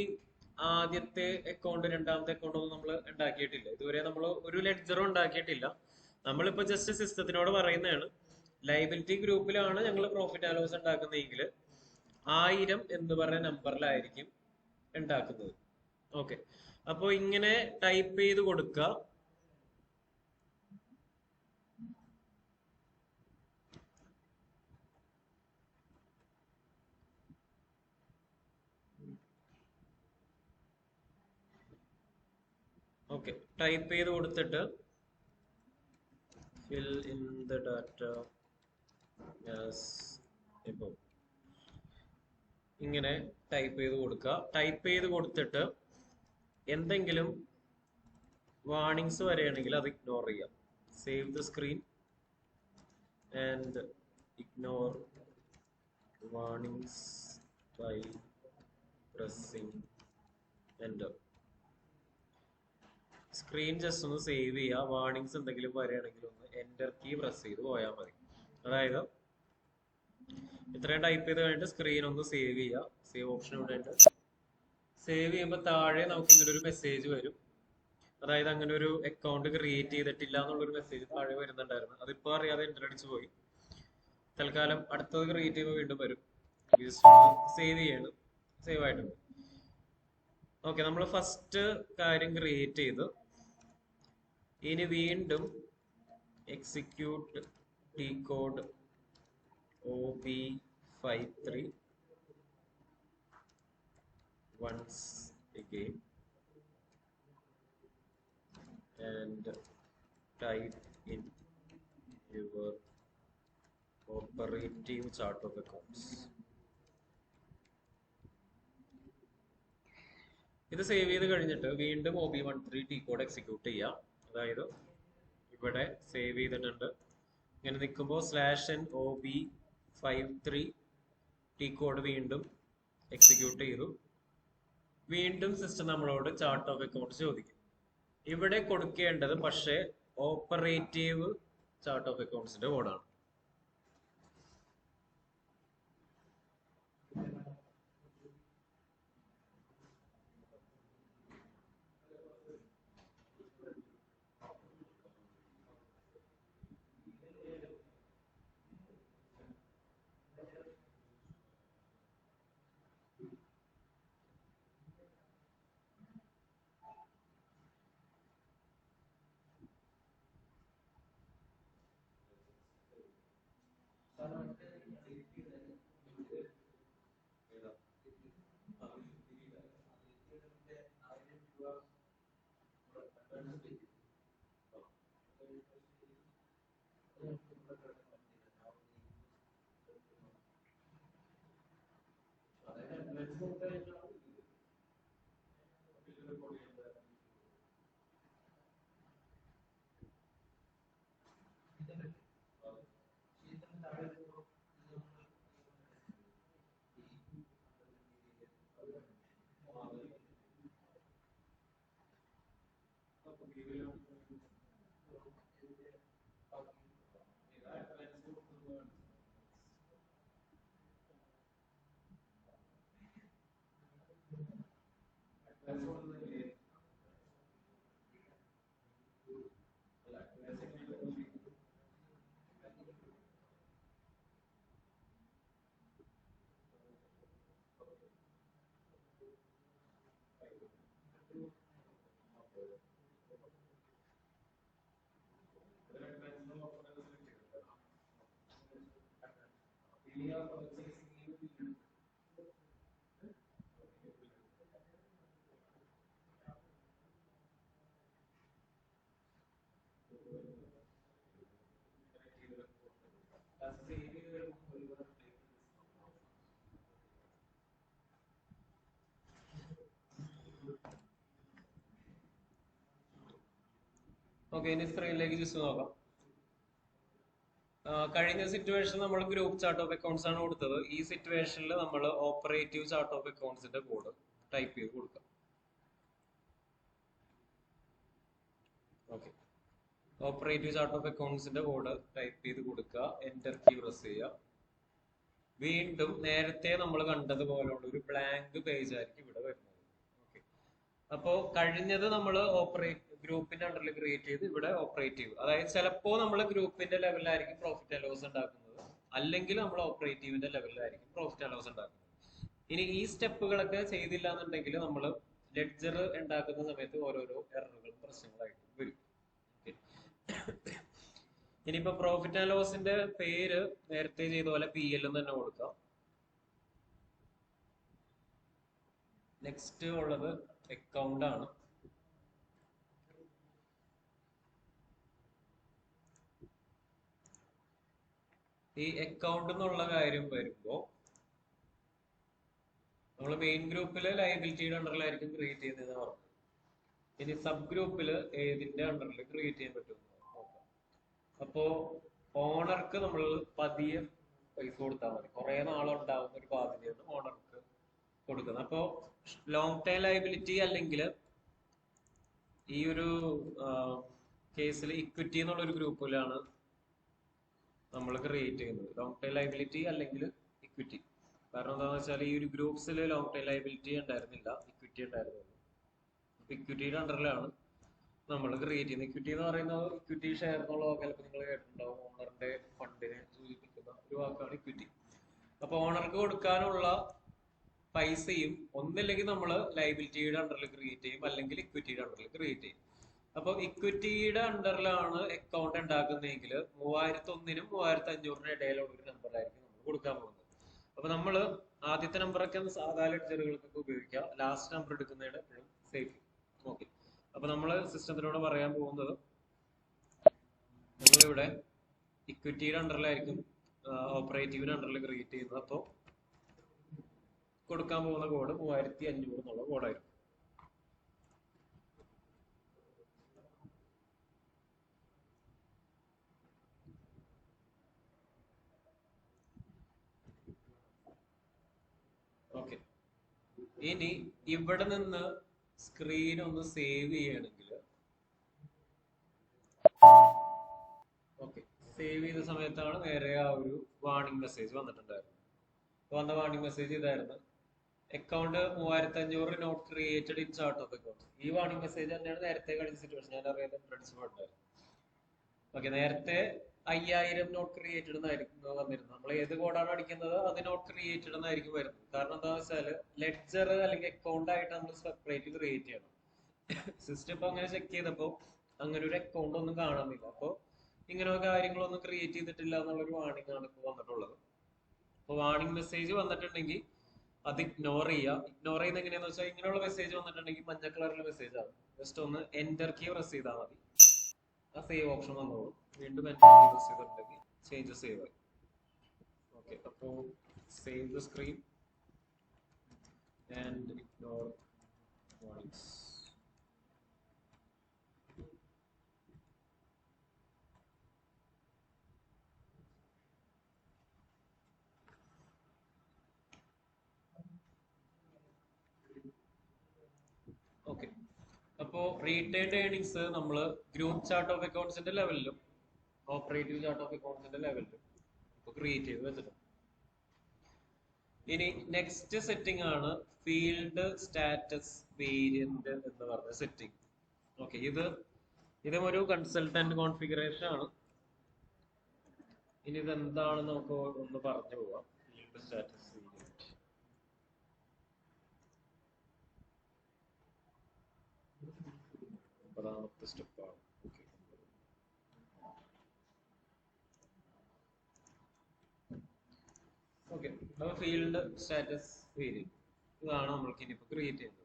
Speaker 1: ആദ്യത്തെ അക്കൗണ്ട് രണ്ടാമത്തെ അക്കൗണ്ട് ഒന്നും നമ്മൾ ഉണ്ടാക്കിയിട്ടില്ല, ഇതുവരെ നമ്മൾ ഒരു ലെഡ്ജറും ഉണ്ടാക്കിയിട്ടില്ല. നമ്മളിപ്പോ ജസ്റ്റ് സിസ്റ്റത്തിനോട് പറയുന്നതാണ് ലൈബിലിറ്റി ഗ്രൂപ്പിലാണ് ഞങ്ങൾ പ്രോഫിറ്റ് ആൻഡ് ലോസ് ഉണ്ടാക്കുന്നതെങ്കിൽ 1000 എന്ന് പറയുന്ന നമ്പറിലായിരിക്കും ഉണ്ടാക്കുന്നത്. ഓക്കെ അപ്പൊ ഇങ്ങനെ ടൈപ്പ് ചെയ്ത് കൊടുക്കുക. ഓക്കെ ടൈപ്പ് ചെയ്ത് കൊടുത്തിട്ട് fill in the data as above. ഇങ്ങനെ ടൈപ്പ് ചെയ്ത് കൊടുക്കുക. ടൈപ്പ് ചെയ്ത് കൊടുത്തിട്ട് എന്തെങ്കിലും വാർണിംഗ്സ് വരികയാണെങ്കിൽ അത് ഇഗ്നോർ ചെയ്യാം. Save the screen and ignore warnings by pressing enter. Screen just ഒന്ന് സേവ് ചെയ്യുക. വാർണിംഗ്സ് എന്തെങ്കിലും വരികയാണെങ്കിൽ ഒന്ന് എൻ്റർ കീ പ്രസ് ചെയ്ത് പോയാൽ മതി. അതായത് ഇത്രയും ടൈപ്പ് ചെയ്ത് കഴിഞ്ഞിട്ട് സ്ക്രീൻ ഒന്ന് സേവ് ചെയ്യുക. സേവ് ഓപ്ഷൻ ഇവിടെ ഉണ്ട്. സേവ് ചെയ്യുമ്പോൾ താഴെ നമുക്ക് ഇങ്ങനെ ഒരു മെസ്സേജ് വരും. അതായത് അങ്ങനെ ഒരു അക്കൗണ്ട് ക്രിയേറ്റ് ചെയ്തിട്ടില്ല എന്നുള്ളൊരു മെസ്സേജ് താഴെ വരുന്നുണ്ടായിരുന്നു. അതിപ്പോൾ അറിയാതെ എൻ്റർ അടിച്ച് പോയി. തൽക്കാലം അടുത്തത് ക്രിയേറ്റ് ചെയ്യുമ്പോൾ വീണ്ടും വരും. സേവ് ചെയ്യണം. സേവ് ആയിട്ടുണ്ട്. ഓക്കെ നമ്മൾ ഫസ്റ്റ് കാര്യം ക്രിയേറ്റ് ചെയ്ത് ഇനി വീണ്ടും execute T code OB53 once again and type in your operative chart of accounts. ഇത് സേവ് ചെയ്ത് കഴിഞ്ഞിട്ട് വീണ്ടും OB13 ടി കോഡ് എക്സിക്യൂട്ട് ചെയ്യാം. അതായത് ഇവിടെ സേവ് ചെയ്തിട്ടുണ്ട്. ഇങ്ങനെ നിൽക്കുമ്പോൾ /n OB53 ടി കോഡ് വീണ്ടും എക്സിക്യൂട്ട് ചെയ്തു. വീണ്ടും സിസ്റ്റം നമ്മളോട് ചാർട്ട് ഓഫ് അക്കൗണ്ട്സ് ചോദിക്കും. ഇവിടെ കൊടുക്കേണ്ടത് പക്ഷേ ഓപ്പറേറ്റീവ് ചാർട്ട് ഓഫ് അക്കൗണ്ട്സിന്റെ കോഡാണ്. ഓക്കെ, ഇനി സ്ക്രീനിലേക്ക് ജസ്റ്റ് നോക്കാം. കഴിഞ്ഞ സിറ്റുവേഷൻ നമ്മൾ ഗ്രൂപ്പ് ചാർട്ട് ഓഫ് അക്കൗണ്ട്സ് ആണ് കൊടുത്തത്. ഈ സിറ്റുവേഷനിൽ നമ്മൾ ഓപ്പറേറ്റീവ് ചാർട്ട് ഓഫ് അക്കൗണ്ട്സിന്റെ കോഡ് ടൈപ്പ് ചെയ്ത് കൊടുക്കാം. ഓക്കെ, ഓപ്പറേറ്റീവ് ചാർട്ട് ഓഫ് അക്കൗണ്ട്സിന്റെ കോഡ് ടൈപ്പ് ചെയ്ത് കൊടുക്കുക, എന്റർ കീ പ്രസ് ചെയ്യുക. വീണ്ടും നേരത്തെ നമ്മൾ കണ്ടതുപോലുള്ള ഒരു ബ്ലാങ്ക് പേജ് ആയിരിക്കും ഇവിടെ വരുന്നത്. ഓക്കെ, അപ്പോ കഴിഞ്ഞത് നമ്മൾ ഗ്രൂപ്പിന്റെ അണ്ടറിൽ ക്രിയേറ്റ് ചെയ്ത് ഇവിടെ ഓപ്പറേറ്റീവ്, അതായത് ചിലപ്പോ നമ്മൾ ഗ്രൂപ്പിന്റെ ലെവലിലായിരിക്കും പ്രോഫിറ്റ് ആൻഡ് ലോസ് ഉണ്ടാക്കുന്നത്, അല്ലെങ്കിൽ നമ്മൾ ഓപ്പറേറ്റീവിന്റെ ലെവലിലായിരിക്കും പ്രോഫിറ്റ് ആൻഡ് ലോസ് ഉണ്ടാക്കുന്നത്. ഇനി ഈ സ്റ്റെപ്പുകളൊക്കെ ചെയ്തില്ല എന്നുണ്ടെങ്കിൽ നമ്മൾ ലെഡ്ജർ ഉണ്ടാക്കുന്ന സമയത്ത് ഓരോരോ എററുകളും പ്രശ്നങ്ങളായിട്ട് വരും. ഇനിയിപ്പോ പ്രോഫിറ്റ് ആൻഡ് ലോസിന്റെ പേര് നേരത്തെ ചെയ്ത പോലെ PL എന്ന് തന്നെ കൊടുക്കാം. നെക്സ്റ്റ് ഉള്ളത് അക്കൗണ്ട് ആണ്. ഈ അക്കൗണ്ട് എന്നുള്ള കാര്യം വരുമ്പോ നമ്മൾ മെയിൻ ഗ്രൂപ്പില് ലയബിലിറ്റിയുടെ അണ്ടറിലായിരിക്കും ക്രിയേറ്റ് ചെയ്യുന്നതെന്ന് പറഞ്ഞു. ഇനി സബ് ഗ്രൂപ്പില് ഏതിന്റെ അണ്ടറിൽ ക്രിയേറ്റ് ചെയ്യാൻ പറ്റും നോക്കാം. അപ്പോ ഓണർക്ക് നമ്മൾ പതിയെ പൈസ കൊടുത്താൽ മതി. കുറെ നാളുണ്ടാവുന്ന ഒരു ബാധ്യതയാണ് ഓണർക്ക് കൊടുക്കുന്നത്. അപ്പോ ലോങ് ടൈം ലയബിലിറ്റി അല്ലെങ്കിൽ ഈ ഒരു കേസിൽ ഇക്വിറ്റി എന്നുള്ള ഒരു ഗ്രൂപ്പിലാണ് നമ്മൾ ക്രിയേറ്റ് ചെയ്യുന്നത്. ലോങ് ടൈം ലയബിലിറ്റി അല്ലെങ്കിൽ ഇക്വിറ്റി. കാരണം എന്താണെന്ന് വെച്ചാൽ ഈ ഒരു ഗ്രൂപ്പ്സിൽ ലോങ് ടൈം ലയബിലിറ്റി ഉണ്ടായിരുന്നില്ല, ഇക്വിറ്റി ഉണ്ടായിരുന്നില്ല. അപ്പൊ ഇക്വിറ്റിയുടെ അണ്ടറിലാണ് നമ്മൾ ക്രിയേറ്റ് ചെയ്യുന്നത്. ഇക്വിറ്റി എന്ന് പറയുന്നത് ഇക്വിറ്റി ഷെയർ എന്നുള്ള ചിലപ്പോൾ നിങ്ങൾ കേട്ടിട്ടുണ്ടാവും. ഓണറിന്റെ ഫണ്ടിനെ സൂചിപ്പിക്കുന്ന ഒരു വാക്കാണ് ഇക്വിറ്റി. അപ്പൊ ഓണർക്ക് കൊടുക്കാനുള്ള പൈസയും ഒന്നില്ലെങ്കിൽ നമ്മൾ ലയബിലിറ്റിയുടെ അണ്ടറിൽ ക്രിയേറ്റ് ചെയ്യും, അല്ലെങ്കിൽ ഇക്വിറ്റിയുടെ അണ്ടറിൽ ക്രിയേറ്റ് ചെയ്യും. അപ്പൊ ഇക്വിറ്റിയുടെ അണ്ടറിലാണ് അക്കൗണ്ട് ഉണ്ടാക്കുന്നതെങ്കിൽ 3001-നും 3500-നും ഇടയിലുള്ള ഒരു നമ്പറായിരിക്കും നമ്മൾ കൊടുക്കാൻ പോകുന്നത്. അപ്പൊ നമ്മൾ ആദ്യത്തെ നമ്പറൊക്കെ സാധാ ലെഡ്ജറുകൾക്കൊക്കെ ഉപയോഗിക്കാം, ലാസ്റ്റ് നമ്പർ എടുക്കുന്നതിന് എപ്പോഴും സേഫ്. ഓക്കെ, അപ്പൊ നമ്മൾ സിസ്റ്റത്തിനോട് പറയാൻ പോകുന്നത് നമ്മളിവിടെ ഇക്വിറ്റിയുടെ അണ്ടറിലായിരിക്കും ഓപ്പറേറ്റീവിന്റെ അണ്ടറിൽ ക്രിയേറ്റ് ചെയ്യുന്നത്. അപ്പോൾ കൊടുക്കാൻ പോകുന്ന കോഡ് 3500 എന്നുള്ള കോഡായിരിക്കും. ഓക്കെ, ഇനി ഇവിടെ നിന്ന് സ്ക്രീൻ ഒന്ന് സേവ് ചെയ്യണമെങ്കിൽ ഓക്കെ, സേവ് ചെയ്ത സമയത്താണ് നേരെ ആ ഒരു വാർണിംഗ് മെസ്സേജ് വന്നിട്ടുണ്ടായിരുന്നു. വന്ന വാർണിംഗ് മെസ്സേജ് ഇതായിരുന്നു, account 3500 not created in chart of accounts. ഈ വാർണിംഗ് മെസ്സേജ് തന്നെയാണ് നേരത്തെ കഴിഞ്ഞ സിറ്റുവേഷൻ ഞാൻ അറിയാതെ പ്രിൻസിപ്പൾ ഉണ്ടായിരുന്നു. ഓക്കെ, നേരത്തെ 5000 നോട്ട് ക്രിയേറ്റഡ് എന്നായിരിക്കും വന്നിരുന്നത്. നമ്മൾ ഏത് കോഡാണ് അടിക്കുന്നത് അത് നോട്ട് ക്രിയേറ്റഡ് എന്നായിരിക്കും വരുന്നത്. കാരണം എന്താണെന്ന് വെച്ചാൽ ലെഡ്ജർ അല്ലെങ്കിൽ അക്കൗണ്ട് ആയിട്ട് നമ്മൾ സെപ്പറേറ്റ് ക്രിയേറ്റ് ചെയ്യണം. സിസ്റ്റം ഇപ്പൊ അങ്ങനെ ചെക്ക് ചെയ്തപ്പോ അങ്ങനെ ഒരു അക്കൗണ്ട് ഒന്നും കാണുന്നില്ല. അപ്പൊ ഇങ്ങനെ കാര്യങ്ങളൊന്നും ക്രിയേറ്റ് ചെയ്തിട്ടില്ല എന്നുള്ളൊരു വാർണിംഗ് ആണ് ഇപ്പൊ വന്നിട്ടുള്ളത്. അപ്പൊ വാർണിംഗ് മെസ്സേജ് വന്നിട്ടുണ്ടെങ്കിൽ അത് ഇഗ്നോർ ചെയ്യുക. ഇഗ്നോർ ചെയ്യുന്നത് എങ്ങനെയാന്ന് വെച്ചാൽ ഇങ്ങനെയുള്ള മെസ്സേജ് വന്നിട്ടുണ്ടെങ്കിൽ മഞ്ഞ കളറിലെ മെസ്സേജ് ആണ്. ജസ്റ്റ് ഒന്ന് എന്റർ കീ പ്രസ് ചെയ്താൽ മതി, ആ സേവ് ഓപ്ഷൻ വന്നോളൂ. വീണ്ടും എൻ്റെ യൂസ് ചെയ്തിട്ടുണ്ടെങ്കിൽ ചേഞ്ചസ് സേവ് ആയി. ഓക്കെ, അപ്പോൾ save the screen and ignore warnings. Okay, അപ്പോൾ റീറ്റെയിൻഡ് ഏർണിങ്സ് നമ്മൾ ഗ്രൂപ്പ് ചാർട്ട് ഓഫ് അക്കൗണ്ട്സിന്റെ ലെവലിലും ഓപ്പറേറ്റീവ് ചാർട്ട് ഓഫ് അക്കൗണ്ട്സിന്റെ ലെവലിലും ഇപ്പോൾ ക്രിയേറ്റ് ചെയ്ത് വെച്ചിട്ടുണ്ട്. ഇനി നെക്സ്റ്റ് സെറ്റിംഗ് ആണ് ഫീൽഡ് സ്റ്റാറ്റസ് വേരിയന്റ് എന്ന് പറഞ്ഞ സെറ്റിംഗ്. ഓക്കെ, ഇതും ഒരു കൺസൾട്ടന്റ് കോൺഫിഗറേഷൻ ആണ്. ഇനി ഇത് എന്താണെന്ന് നമുക്ക് ഒന്ന് പറഞ്ഞു പോവാം. ഫീൽഡ് സ്റ്റാറ്റസ് വേരിയന്റ് ഒമ്പതാമത്തെ സ്റ്റെപ്പാണ്. ഓക്കെ, അപ്പോൾ ഫീൽഡ് സ്റ്റാറ്റസ് വേരിയന്റ് ഇതാണ് നമ്മൾക്ക് ഇനിയിപ്പോൾ ക്രിയേറ്റ് ചെയ്യുന്നത്.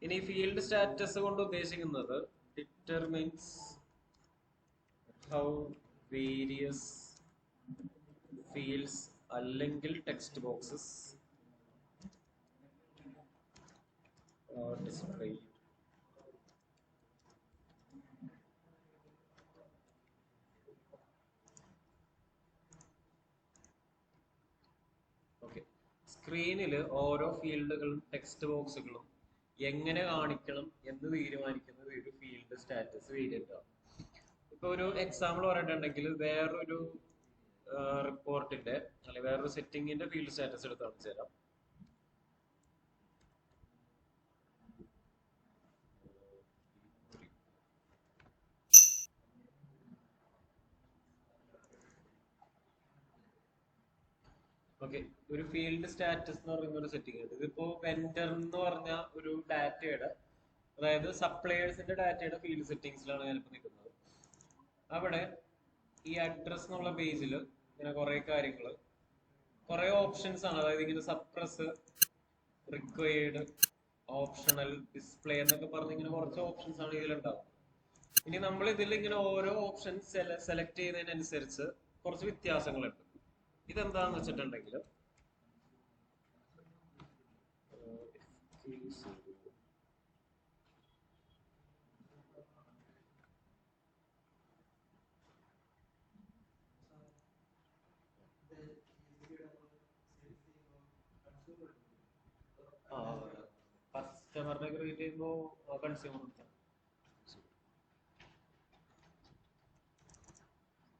Speaker 1: ഇനി ഫീൽഡ് സ്റ്റാറ്റസ് കൊണ്ട് ഉദ്ദേശിക്കുന്നത് ഡിറ്റർമിൻസ് ഹൗ വേരിയസ് ഫീൽഡ്സ് അല്ലെങ്കിൽ ടെക്സ്റ്റ് ബോക്സസ് ഡിസ്പ്ലേ. ഓക്കെ, സ്ക്രീനിൽ ഓരോ ഫീൽഡുകളും ടെക്സ്റ്റ് ബോക്സുകളും എങ്ങനെ കാണിക്കണം എന്ന് തീരുമാനിക്കുന്നത് ഒരു ഫീൽഡ് സ്റ്റാറ്റസ് വേരിയന്റ് ആണ്. ഇപ്പൊ ഒരു എക്സാമ്പിൾ പറഞ്ഞിട്ടുണ്ടെങ്കിൽ വേറൊരു റിപ്പോർട്ടിന്റെ അല്ലെങ്കിൽ വേറൊരു സെറ്റിംഗിന്റെ ഫീൽഡ് സ്റ്റാറ്റസ് എടുത്ത് കാണിച്ചു തരാം. ഓക്കെ, ഒരു ഫീൽഡ് സ്റ്റാറ്റസ് എന്ന് പറയുന്ന ഒരു സെറ്റിംഗ് ഉണ്ട്. ഇതിപ്പോ വെൻഡർ എന്ന് പറഞ്ഞ ഒരു ഡാറ്റയുടെ, അതായത് സപ്ലയേഴ്സിന്റെ ഡാറ്റയുടെ ഫീൽഡ് സെറ്റിംഗ്സിലാണ് ഞാനിപ്പോൾ നിൽക്കുന്നത്. അവിടെ ഈ അഡ്രസ് എന്നുള്ള പേജിൽ ഇങ്ങനെ കുറെ കാര്യങ്ങൾ, കുറെ ഓപ്ഷൻസ് ആണ്. അതായത് ഇങ്ങനെ സപ്രസ്, റിക്വയർഡ്, ഓപ്ഷണൽ, ഡിസ്പ്ലേ എന്നൊക്കെ പറഞ്ഞ് ഇങ്ങനെ കുറച്ച് ഓപ്ഷൻസ് ആണ് ഇതിലുണ്ടാവും. ഇനി നമ്മൾ ഇതിൽ ഇങ്ങനെ ഓരോ ഓപ്ഷൻ സെലക്ട് ചെയ്യുന്നതിനനുസരിച്ച് കുറച്ച് വ്യത്യാസങ്ങളുണ്ട്. ഇതെന്താന്ന് വെച്ചിട്ടുണ്ടെങ്കിൽ കസ്റ്റമറിനെ ക്രിയേറ്റ് ചെയ്യുമ്പോൾ കൺസ്യൂമർ.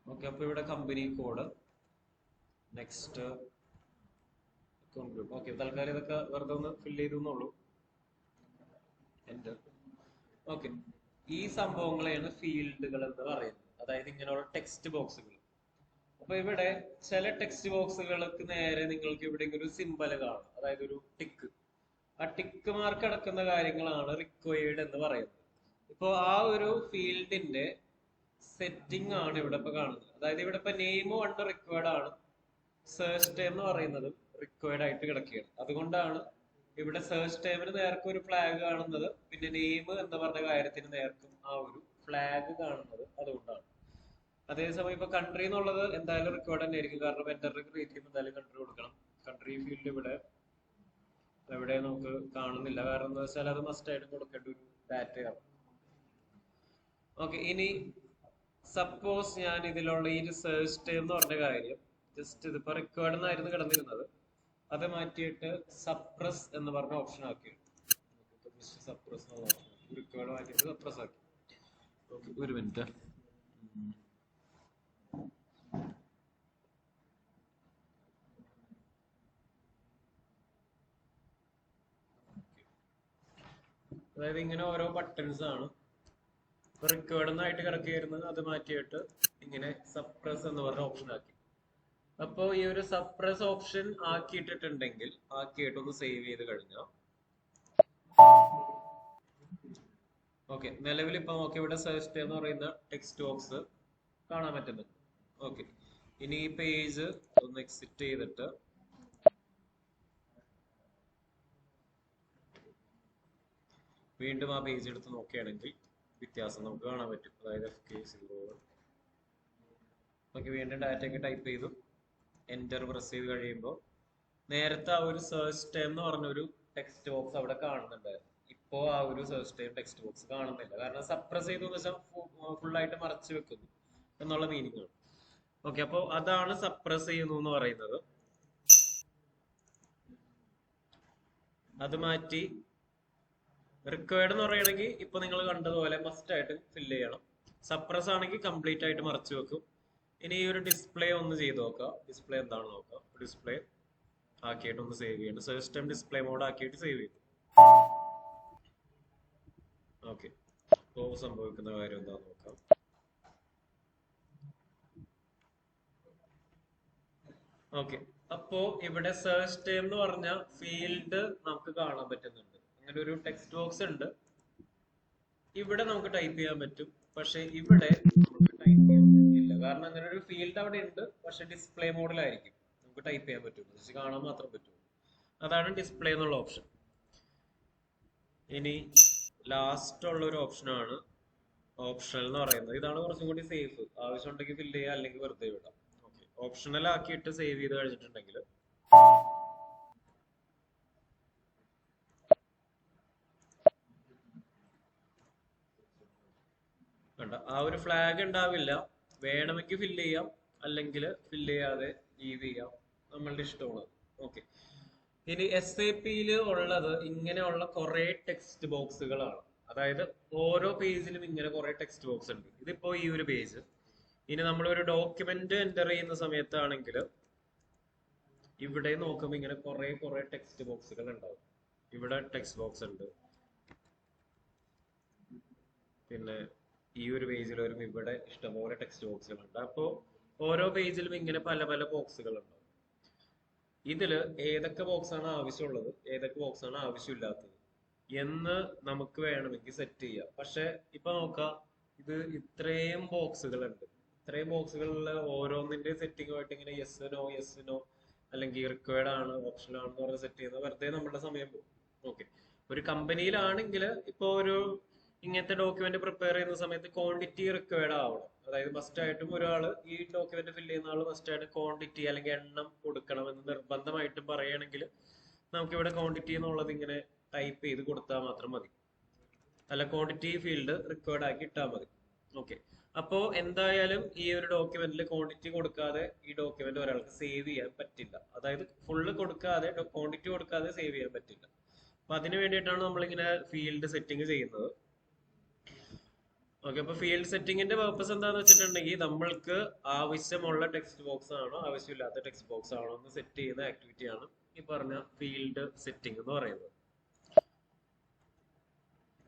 Speaker 1: ഓക്കെ, അപ്പൊ ഇവിടെ company code, next account group. Okay, തൽക്കാലം ഇതൊക്കെ വെറുതെ ഒന്ന് ഫില്ല് ചെയ്തെന്നുള്ളൂ. എന്റർ. ഓക്കെ, ഈ സംഭവങ്ങളെയാണ് ഫീൽഡുകൾ എന്ന് പറയുന്നത്. അതായത് ഇങ്ങനെയുള്ള ടെക്സ്റ്റ് ബോക്സുകൾ. അപ്പൊ ഇവിടെ ചില ടെക്സ്റ്റ് ബോക്സുകൾക്ക് നേരെ നിങ്ങൾക്ക് ഇവിടെ ഒരു സിമ്പൽ കാണും, അതായത് ഒരു ടിക്ക്. ആ ടിക്ക് മാർക്ക് അടക്കുന്ന കാര്യങ്ങളാണ് റിക്വയർഡ് എന്ന് പറയുന്നത്. ഇപ്പൊ ആ ഒരു ഫീൽഡിന്റെ സെറ്റിംഗ് ആണ് ഇവിടെ ഇപ്പൊ കാണുന്നത്. അതായത് ഇവിടെ ഇപ്പൊ നെയിം വണ്ട് റിക്വയർഡ് ആണ്, സെർച്ച് ടൈം എന്ന് പറയുന്നത് റിക്വയർഡ് ആയിട്ട് കിടക്കുകയാണ്. അതുകൊണ്ടാണ് ഇവിടെ സെർച്ച് ടൈമിന് നേർക്കും ഒരു ഫ്ലാഗ് കാണുന്നത്, പിന്നെ നെയിം എന്ന് പറഞ്ഞ കാര്യത്തിന് നേർക്കും ആ ഒരു ഫ്ലാഗ് കാണുന്നത് അതുകൊണ്ടാണ്. അതേസമയം ഇപ്പൊ കൺട്രി എന്നുള്ളത് എന്തായാലും റിക്വയർഡ് തന്നെ ആയിരിക്കും, കാരണം വെൻഡറിന് ക്രിയേറ്റ് ചെയ്യുമ്പോൾ എന്തായാലും കൺട്രി കൊടുക്കണം. കൺട്രി ഫീൽഡ് ഇവിടെ എവിടെ നമുക്ക് കാണുന്നില്ല, കാരണം എന്താ വെച്ചാൽ അത് മസ്റ്റ് ആയിട്ട് കൊടുക്കേണ്ട ഒരു ഡാറ്റയാണ്. ഓക്കെ, ഇനി സപ്പോസ് ഞാൻ ഇതിലുള്ള ഈ സെർച്ച് ടൈം എന്ന് പറഞ്ഞ കാര്യം ജസ്റ്റ് ഇതിപ്പോ റിക്വയർഡ് എന്നായിരുന്നു കിടന്നിരുന്നത്, അത് മാറ്റിയിട്ട് സപ്രസ് എന്ന് പറഞ്ഞ ഓപ്ഷൻ ആക്കി. സപ്രസ് റിക്വയർഡ് മാറ്റിയിട്ട് സപ്രസ് ആക്കി. ഓക്കെ, ഒരു മിനിറ്റ്. അതായത് ഇങ്ങനെ ഓരോ ബട്ടൺസ് ആണ്. റിക്വയർഡ് എന്നായിട്ട് കിടക്കുകയായിരുന്നത്, അത് മാറ്റിയിട്ട് ഇങ്ങനെ സപ്രസ് എന്ന് പറഞ്ഞ ഓപ്ഷൻ ആക്കി. അപ്പോ ഈ ഒരു സപ്രസ് ഓപ്ഷൻ ആക്കിയിട്ടിട്ടുണ്ടെങ്കിൽ, ആക്കിയിട്ടൊന്ന് സേവ് ചെയ്ത് കഴിഞ്ഞാൽ ഓക്കെ, നിലവിൽ ഇപ്പൊ നോക്കി ഇവിടെ സെർച്ച് എന്ന് പറയുന്ന ടെക്സ്റ്റ് ബോക്സ് കാണാൻ പറ്റുന്നുണ്ട്. ഓക്കെ, ഇനി ഈ പേജ് ഒന്ന് എക്സിറ്റ് ചെയ്തിട്ട് വീണ്ടും ആ പേജ് എടുത്ത് നോക്കുകയാണെങ്കിൽ വ്യത്യാസം നമുക്ക് കാണാൻ പറ്റും. അതായത് FK0. ഓക്കെ, വീണ്ടും ഡാറ്റയൊക്കെ ടൈപ്പ് ചെയ്തു എൻ്റർ പ്രസ് ചെയ്ത് കഴിയുമ്പോൾ നേരത്തെ ആ ഒരു സെർച്ച് ടൈം എന്ന് പറഞ്ഞൊരു ടെക്സ്റ്റ് ബോക്സ് അവിടെ കാണുന്നുണ്ടായിരുന്നു. ഇപ്പോ ആ ഒരു സെർച്ച് ടൈം ടെക്സ്റ്റ് ബോക്സ് കാണുന്നില്ല. കാരണം സപ്രസ് ചെയ്തു വെച്ചാൽ ഫുള്ളായിട്ട് മറച്ചു വെക്കുന്നു എന്നുള്ള മീനിങ് ആണ്. ഓക്കെ, അപ്പോൾ അതാണ് സപ്രസ് ചെയ്യുന്നു എന്ന് പറയുന്നത്. അത് മാറ്റി റിക്വയർഡ് എന്ന് പറയുകയാണെങ്കിൽ ഇപ്പൊ നിങ്ങൾ കണ്ടതുപോലെ മസ്റ്റ് ആയിട്ട് ഫില്ല് ചെയ്യണം. സപ്രസ് ആണെങ്കിൽ കംപ്ലീറ്റ് ആയിട്ട് മറച്ചു വെക്കും. ഇനി ഈ ഒരു ഡിസ്പ്ലേ ഒന്ന് ചെയ്ത് നോക്കാം. ഡിസ്പ്ലേ എന്താണ് നോക്കാം. ഡിസ്പ്ലേ ആക്കിയിട്ട് ഒന്ന് സേവ് ചെയ്യണം. സെർച്ച് ടൈം ഡിസ്പ്ലേ മോഡ് ആക്കിയിട്ട് സേവ് ചെയ്തു. ഓക്കെ, ഇപ്പോൾ സംഭവിക്കുന്ന കാര്യം എന്താണെന്ന് നോക്കാം. ഓക്കെ, അപ്പോ ഇവിടെ സെർച്ച് ടൈം എന്ന് പറഞ്ഞ ഫീൽഡ് നമുക്ക് കാണാൻ പറ്റുന്നുണ്ട്. അങ്ങനെ ഒരു ടെക്സ്റ്റ് ബോക്സ് ഉണ്ട്. ഇവിടെ നമുക്ക് ടൈപ്പ് ചെയ്യാൻ പറ്റും, പക്ഷെ ഇവിടെ നമുക്ക് ടൈപ്പ് ചെയ്യാൻ പറ്റില്ല. കാരണം അങ്ങനെ ഒരു ഫീൽഡ് അവിടെ ഉണ്ട്, പക്ഷെ ഡിസ്പ്ലേ മോഡിലായിരിക്കും. നമുക്ക് ടൈപ്പ് ചെയ്യാൻ പറ്റും, ജസ്റ്റ് കാണാൻ മാത്രം പറ്റും. അതാണ് ഡിസ്പ്ലേ എന്നുള്ള ഓപ്ഷൻ. ഇനി ലാസ്റ്റ് ഉള്ള ഒരു ഓപ്ഷനാണ് ഓപ്ഷണൽ എന്ന് പറയുന്നത്. ഇതാണ് കുറച്ചും കൂടി സേഫ്. ആവശ്യമുണ്ടെങ്കിൽ ഫില്ല് ചെയ്യുക, അല്ലെങ്കിൽ വെറുതെ വിടാം. ഓക്കെ, ഓപ്ഷണൽ ആക്കിയിട്ട് സേവ് ചെയ്ത് കഴിഞ്ഞിട്ടുണ്ടെങ്കിൽ കണ്ട ആ ഒരു ഫ്ലാഗ് ഉണ്ടാവില്ല. വേണമെങ്കിൽ ഫില്ല് ചെയ്യാം, അല്ലെങ്കിൽ ഫില്ല് ചെയ്യാതെ ലീവ് ചെയ്യാം, നമ്മളുടെ ഇഷ്ടമാണ്. ഓക്കെ, ഇനി SAPയിൽ ഉള്ളത് ഇങ്ങനെയുള്ള കുറെ ടെക്സ്റ്റ് ബോക്സുകളാണ്. അതായത് ഓരോ പേജിലും ഇങ്ങനെ കുറെ ടെക്സ്റ്റ് ബോക്സ് ഉണ്ട്. ഇതിപ്പോ ഈ ഒരു പേജ്. ഇനി നമ്മൾ ഒരു ഡോക്യുമെന്റ് എൻ്റർ ചെയ്യുന്ന സമയത്താണെങ്കിൽ ഇവിടെ നോക്കുമ്പോൾ ഇങ്ങനെ കുറെ ടെക്സ്റ്റ് ബോക്സുകൾ ഉണ്ടാവും. ഇവിടെ ടെക്സ്റ്റ് ബോക്സ് ഉണ്ട്. പിന്നെ ഈ ഒരു പേജിൽ വരുമ്പോൾ ഇവിടെ ഇഷ്ടംപോലെ ടെക്സ്റ്റ് ബോക്സുകളുണ്ട്. അപ്പോൾ ഓരോ പേജിലും ഇങ്ങനെ പല പല ബോക്സുകൾ ഉണ്ടാവും. ഇതില് ഏതൊക്കെ ബോക്സ് ആണ് ആവശ്യമുള്ളത്, ഏതൊക്കെ ബോക്സ് ആണ് ആവശ്യമില്ലാത്തത് എന്ന് നമുക്ക് വേണമെങ്കിൽ സെറ്റ് ചെയ്യാം. പക്ഷെ ഇപ്പൊ നോക്കാം, ഇത് ഇത്രയും ബോക്സുകളുണ്ട്. ഇത്രയും ബോക്സുകളിൽ ഓരോന്നിന്റെ സെറ്റിങ്ങുമായിട്ട് ഇങ്ങനെ യെസ് നോ അല്ലെങ്കിൽ റിക്വയർഡ് ആണ്, ഓപ്ഷണൽ ആണെന്ന് പറഞ്ഞ് സെറ്റ് ചെയ്യുന്നത് വെറുതെ നമ്മുടെ സമയം പോകും. ഓക്കെ, ഒരു കമ്പനിയിലാണെങ്കിൽ ഇപ്പൊ ഒരു ഇങ്ങനത്തെ ഡോക്യുമെന്റ് പ്രിപ്പയർ ചെയ്യുന്ന സമയത്ത് ക്വാണ്ടിറ്റി റിക്വയർഡ് ആവണം. അതായത് മസ്റ്റ് ആയിട്ടും ഒരാൾ ഈ ഡോക്യുമെന്റ് ഫില്ല് ചെയ്യുന്ന ആൾ മസ്റ്റ് ആയിട്ട് ക്വാണ്ടിറ്റി അല്ലെങ്കിൽ എണ്ണം കൊടുക്കണമെന്ന് നിർബന്ധമായിട്ടും പറയുകയാണെങ്കിൽ നമുക്ക് ഇവിടെ ക്വാണ്ടിറ്റി എന്നുള്ളത് ഇങ്ങനെ ടൈപ്പ് ചെയ്ത് കൊടുത്താൽ മാത്രം മതി. അല്ല, ക്വാണ്ടിറ്റി ഫീൽഡ് റിക്വയർഡ് ആക്കി ഇട്ടാൽ മതി. ഓക്കെ, അപ്പോ എന്തായാലും ഈ ഒരു ഡോക്യുമെന്റിൽ ക്വാണ്ടിറ്റി കൊടുക്കാതെ ഈ ഡോക്യുമെന്റ് ഒരാൾക്ക് സേവ് ചെയ്യാൻ പറ്റില്ല. അതായത് ഫുള്ള് കൊടുക്കാതെ ക്വാണ്ടിറ്റി കൊടുക്കാതെ സേവ് ചെയ്യാൻ പറ്റില്ല. അപ്പൊ അതിന് വേണ്ടിയിട്ടാണ് നമ്മളിങ്ങനെ ഫീൽഡ് സെറ്റിംഗ് ചെയ്യുന്നത്. ഓക്കെ, അപ്പൊ ഫീൽഡ് സെറ്റിംഗിന്റെ പർപ്പസ് എന്താന്ന് വെച്ചിട്ടുണ്ടെങ്കിൽ നമ്മൾക്ക് ആവശ്യമുള്ള ടെക്സ്റ്റ് ബോക്സ് ആണോ ആവശ്യമില്ലാത്ത ടെക്സ്റ്റ് ബോക്സ് ആണോ എന്ന് സെറ്റ് ചെയ്യുന്ന ആക്ടിവിറ്റി ആണ് ഈ പറഞ്ഞ ഫീൽഡ് സെറ്റിംഗ് എന്ന് പറയുന്നത്.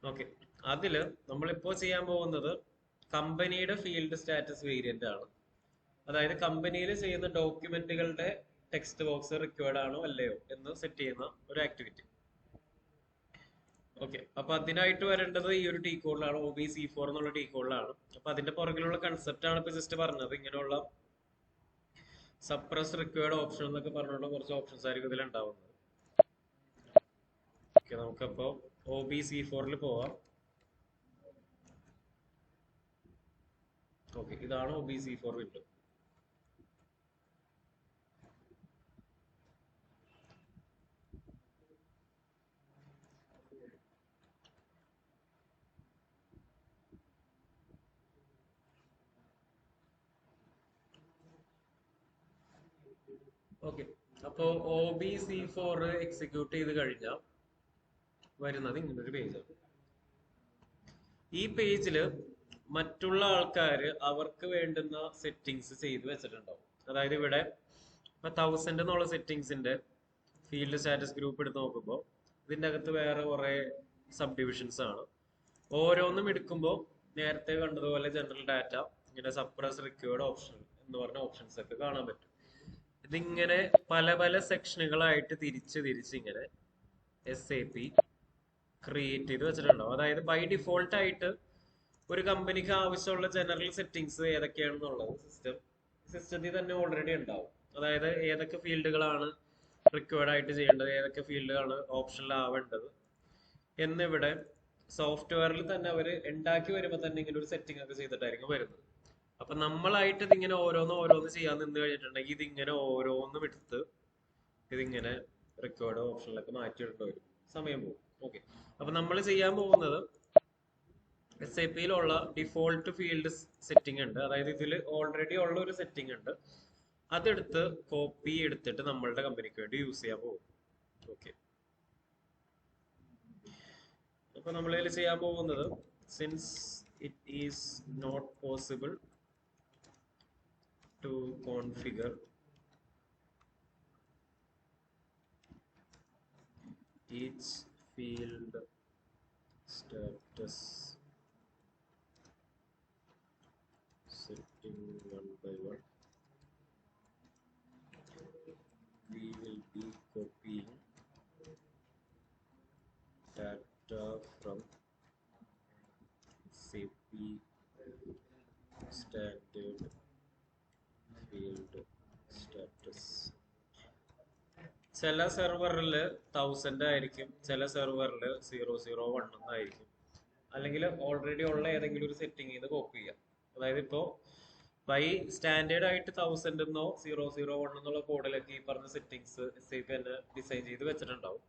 Speaker 1: ഓക്കെ, അതില് നമ്മളിപ്പോ ചെയ്യാൻ പോകുന്നത് കമ്പനിയുടെ ഫീൽഡ് സ്റ്റാറ്റസ് വേരിയന്റ് ആണ്. അതായത് കമ്പനിയിൽ ചെയ്യുന്ന ഡോക്യുമെന്റുകളുടെ ടെക്സ്റ്റ് ബോക്സ് റിക്വയർഡ് ആണോ അല്ലയോ എന്ന് സെറ്റ് ചെയ്യുന്ന ഒരു ആക്ടിവിറ്റി. ഓക്കെ, അപ്പൊ അതിനായിട്ട് വരേണ്ടത് ഈ ഒരു ടി കോഡിലാണ്, OBC4 എന്നുള്ള ടി കോഡിലാണ്. അപ്പൊ അതിന്റെ പുറകിലുള്ള കൺസെപ്റ്റ് ആണ് ഇപ്പൊ ജസ്റ്റ് പറഞ്ഞത്. ഇങ്ങനെയുള്ള സപ്രസ് റിക്വയർഡ് ഓപ്ഷൻ എന്നൊക്കെ പറഞ്ഞുള്ള കുറച്ച് ഓപ്ഷൻസ് ആയിരിക്കും ഇതിൽ ഉണ്ടാവുന്നത്. ഓക്കെ, നമുക്കപ്പോ OBC4 പോവാം. ഓക്കെ, ഇതാണ് OBC4 വിൻഡോ. ഓക്കെ, അപ്പോ OBC4 എക്സിക്യൂട്ട് ചെയ്ത് കഴിഞ്ഞാൽ വരുന്നത് ഇങ്ങനൊരു പേജാണ്. ഈ പേജില് മറ്റുള്ള ആൾക്കാര് അവർക്ക് വേണ്ടുന്ന സെറ്റിങ്സ് ചെയ്ത് വെച്ചിട്ടുണ്ടാവും. അതായത് ഇവിടെ ഇപ്പൊ 1000 എന്നുള്ള സെറ്റിങ്സിന്റെ ഫീൽഡ് സ്റ്റാറ്റസ് ഗ്രൂപ്പ് എടുത്ത് നോക്കുമ്പോൾ ഇതിന്റെ അകത്ത് വേറെ കുറെ സബ് ഡിവിഷൻസ് ആണ്. ഓരോന്നും എടുക്കുമ്പോൾ നേരത്തെ കണ്ടതുപോലെ ജനറൽ ഡാറ്റ, ഇങ്ങനെ സപ്രസ് റിക്വയർഡ് ഓപ്ഷൻ എന്ന് പറഞ്ഞ ഓപ്ഷൻസ് ഒക്കെ കാണാൻ പറ്റും. ഇതിങ്ങനെ പല പല സെക്ഷനുകളായിട്ട് തിരിച്ച് ഇങ്ങനെ SAP ക്രിയേറ്റ് ചെയ്ത് വെച്ചിട്ടുണ്ടാവും. അതായത് ബൈ ഡിഫോൾട്ട് ആയിട്ട് ഒരു കമ്പനിക്ക് ആവശ്യമുള്ള ജനറൽ സെറ്റിങ്സ് ഏതൊക്കെയാണെന്നുള്ളത് സിസ്റ്റത്തിൽ തന്നെ ഓൾറെഡി ഉണ്ടാവും. അതായത് ഏതൊക്കെ ഫീൽഡുകളാണ് റിക്വയർഡ് ആയിട്ട് ചെയ്യേണ്ടത്, ഏതൊക്കെ ഫീൽഡുകളാണ് ഓപ്ഷനിൽ ആവേണ്ടത് എന്നിവിടെ സോഫ്റ്റ്വെയറിൽ തന്നെ അവർ ഉണ്ടാക്കി വരുമ്പോൾ തന്നെ ഇങ്ങനെ ഒരു സെറ്റിംഗ് ഒക്കെ ചെയ്തിട്ടായിരിക്കും വരുന്നത്. അപ്പൊ നമ്മളായിട്ട് ഇതിങ്ങനെ ഓരോന്ന് ചെയ്യാൻ നിന്ന് കഴിഞ്ഞിട്ടുണ്ടെങ്കിൽ ഇതിങ്ങനെ ഓരോന്നും എടുത്ത് ഇതിങ്ങനെ റെക്കോർഡ് ഓപ്ഷനിലൊക്കെ മാറ്റിയിടേണ്ടി വരും, സമയം പോകും. ഓക്കെ, അപ്പൊ നമ്മൾ ചെയ്യാൻ പോകുന്നത് SAP യിലുള്ള ഡിഫോൾട്ട് ഫീൽഡ് സെറ്റിംഗ് ഉണ്ട്, അതായത് ഇതിൽ ഓൾറെഡി ഉള്ള ഒരു സെറ്റിംഗ് ഉണ്ട്, അതെടുത്ത് കോപ്പി എടുത്തിട്ട് നമ്മളുടെ കമ്പനിക്ക് വേണ്ടി യൂസ് ചെയ്യാൻ പോകും. ഓക്കെ, അപ്പൊ നമ്മളിതിൽ ചെയ്യാൻ പോകുന്നത്, since it is not possible to configure each field status setting one by one, we will be copying data from SAP standard field status. ചില സെർവറിൽ 1000 ആയിരിക്കും, ചില സെർവറിൽ 001 എന്നായിരിക്കും, അല്ലെങ്കിൽ ഓൾറെഡി ഉള്ള ഏതെങ്കിലും ഒരു സെറ്റിംഗ് ചെയ്ത് കോപ്പി ചെയ്യാം. അതായത് ഇപ്പോൾ ബൈ സ്റ്റാൻഡേർഡ് ആയിട്ട് 1000 എന്നോ 001 എന്നുള്ള കോഡിലൊക്കെ ഈ പറഞ്ഞ സെറ്റിംഗ്സ് SAP തന്നെ ഡിസൈൻ ചെയ്ത് വെച്ചിട്ടുണ്ടാവും.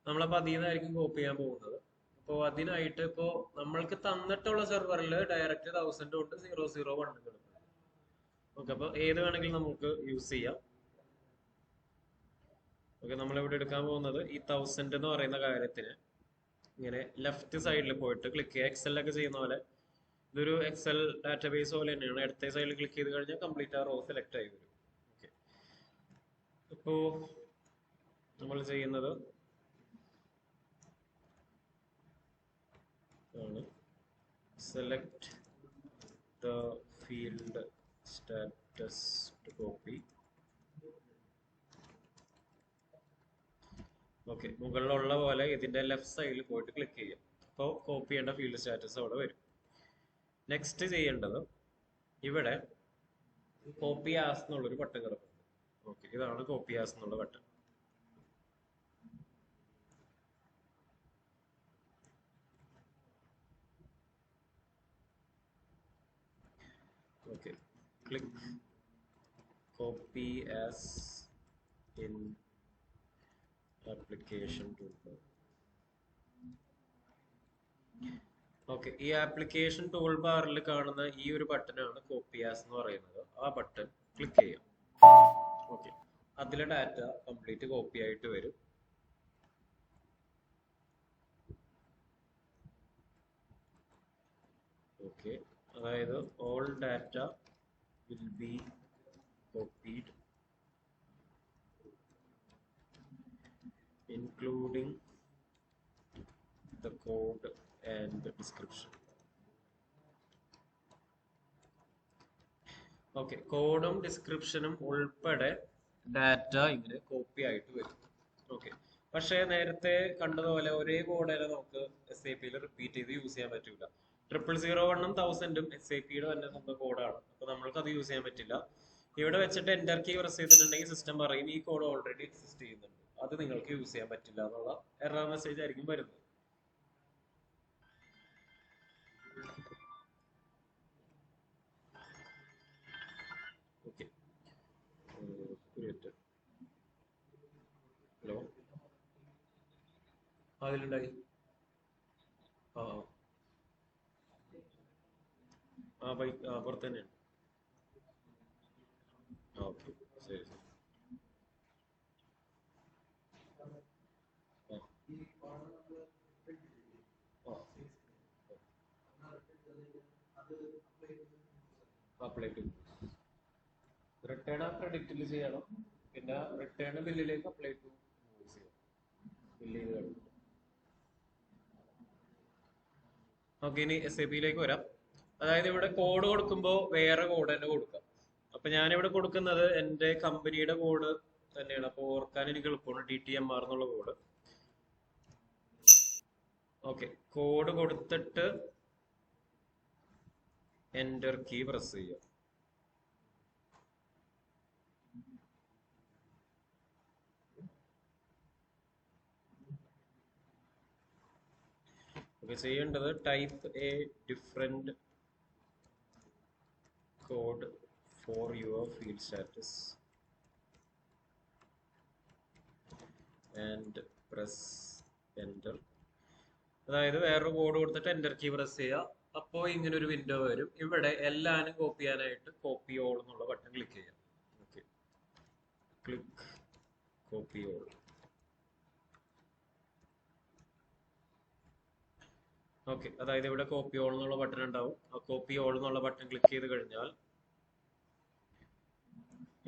Speaker 1: നമ്മളപ്പോൾ അതിൽ നിന്നായിരിക്കും കോപ്പി ചെയ്യാൻ പോകുന്നത്. അപ്പോൾ അതിനായിട്ട് ഇപ്പോൾ നമ്മൾക്ക് തന്നിട്ടുള്ള സെർവറിൽ ഡയറക്റ്റ് 1000 തൊട്ട് 001 കിടക്കും. ഓക്കെ, അപ്പോൾ ഏത് വേണമെങ്കിലും നമുക്ക് യൂസ് ചെയ്യാം. ഓക്കെ, നമ്മളിവിടെ എടുക്കാൻ പോകുന്നത് ഈ 1000 എന്ന് പറയുന്ന കാര്യത്തിന് ഇങ്ങനെ ലെഫ്റ്റ് സൈഡിൽ പോയിട്ട് ക്ലിക്ക് ചെയ്യുക. എക്സലൊക്കെ ചെയ്യുന്ന പോലെ ഇതൊരു എക്സൽ ഡാറ്റാബേസ് പോലെ തന്നെയാണ്. ഇടത്തെ സൈഡിൽ ക്ലിക്ക് ചെയ്ത് കഴിഞ്ഞാൽ കംപ്ലീറ്റ് ആ റോ സെലക്ട് ആയി വരും. ഓക്കെ, ഇപ്പോൾ നമ്മൾ ചെയ്യുന്നത് ആണ് select the field status to copy. Okay, മുകളിലുള്ള പോലെ ഇതിന്റെ ലെഫ്റ്റ് സൈഡിൽ പോയിട്ട് ക്ലിക്ക് ചെയ്യാം. അപ്പോൾ കോപ്പി ചെയ്യേണ്ട ഫീൽഡ് സ്റ്റാറ്റസ് അവിടെ വരും. നെക്സ്റ്റ് ചെയ്യേണ്ടത് ഇവിടെ കോപ്പി ആസ് എന്നുള്ളൊരു ബട്ടൺ കിടക്കുന്നുണ്ട്. ഓക്കെ, ഇതാണ് കോപ്പി ആസ് എന്നുള്ള button. Okay, click copy as in application toolbar. Okay, ഈ ആപ്ലിക്കേഷൻ ടൂൾ ബാറിൽ കാണുന്ന ഈ ഒരു ബട്ടനാണ് കോപ്പി ആസ് എന്ന് പറയുന്നത്. ആ ബട്ടൺ ക്ലിക്ക് ചെയ്യാം. ഓക്കെ, അതിലെ ഡാറ്റ കംപ്ലീറ്റ് കോപ്പി ആയിട്ട് വരും. ഓക്കെ, അതായത് all data will be copied including the code and the description. Okay, കോഡും ഡിസ്ക്രിപ്ഷനും ഉൾപ്പെടെ ഡാറ്റ ഇങ്ങനെ കോപ്പി ആയിട്ട് വരും. ഓക്കെ, പക്ഷേ നേരത്തെ കണ്ടതുപോലെ ഒരേ കോഡ് തന്നെ നമുക്ക് SAP യിൽ റിപ്പീറ്റ് ചെയ്ത് യൂസ് ചെയ്യാൻ പറ്റില്ല. 0001 1000 SAP യുടെ തന്നെ സ്വന്തം കോഡാണ്, അപ്പൊ നമ്മൾക്ക് അത് യൂസ് ചെയ്യാൻ പറ്റില്ല. ഇവിടെ വെച്ചിട്ട് എൻ്റർ കീ പ്രസ് ചെയ്തിട്ടുണ്ടെങ്കിൽ സിസ്റ്റം പറയും ഈ കോഡ് ഓൾറെഡി എക്സിസ്റ്റ് ചെയ്യുന്നുണ്ട്, അത് നിങ്ങൾക്ക് യൂസ് ചെയ്യാൻ പറ്റില്ല എന്നുള്ള എറർ മെസ്സേജ് ആയിരിക്കും വരുന്നത്. ഓക്കെ, ഹലോ, അതിലുണ്ടായി. ആ ആ ബൈക്ക് പുറത്ത് തന്നെയാണ്. ഓക്കെ, ശരി ശരി. അപ്ലൈ ടു റിട്ടേൺ ആ ക്രെഡിറ്റിൽ ചെയ്യണം, പിന്നെ റിട്ടേൺ ബില്ലിലേക്ക് അപ്ലൈ ടു ചെയ്യണം, ബില്ല് ചെയ്ത് കഴിഞ്ഞു. ഓക്കെ, ഇനി SAP യിലേക്ക് വരാം. അതായത് ഇവിടെ കോഡ് കൊടുക്കുമ്പോൾ വേറെ കോഡ് തന്നെ കൊടുക്കാം. അപ്പൊ ഞാനിവിടെ കൊടുക്കുന്നത് എൻ്റെ കമ്പനിയുടെ കോഡ് തന്നെയാണ്, അപ്പോൾ ഓർക്കാൻ എനിക്ക് എളുപ്പമാണ്. DTMR എന്നുള്ള കോഡ്. ഓക്കെ, കോഡ് കൊടുത്തിട്ട് എൻ്റർ കീ പ്രസ് ചെയ്യുക. ഓക്കെ, ചെയ്യേണ്ടത് type A different code for your field status and press enter. അതായത് വേറൊരു കോഡ് കൊടുത്തിട്ട് എൻ്റർ കീ പ്രസ് ചെയ്യുക. അപ്പോൾ ഇങ്ങനെ ഒരു വിൻഡോ വരും. ഇവിടെ എല്ലാനും കോപ്പി ചെയ്യാനായിട്ട് കോപ്പി ഓൾ എന്നുള്ള ബട്ടൺ ക്ലിക്ക് ചെയ്യാം. Okay, click copy all. Okay, അതായത് ഇവിടെ കോപ്പി ഓൾ എന്നുള്ള ബട്ടൺ ഉണ്ടാവും. ആ കോപ്പി ഓൾ എന്നുള്ള ബട്ടൺ ക്ലിക്ക് ചെയ്ത് കഴിഞ്ഞാൽ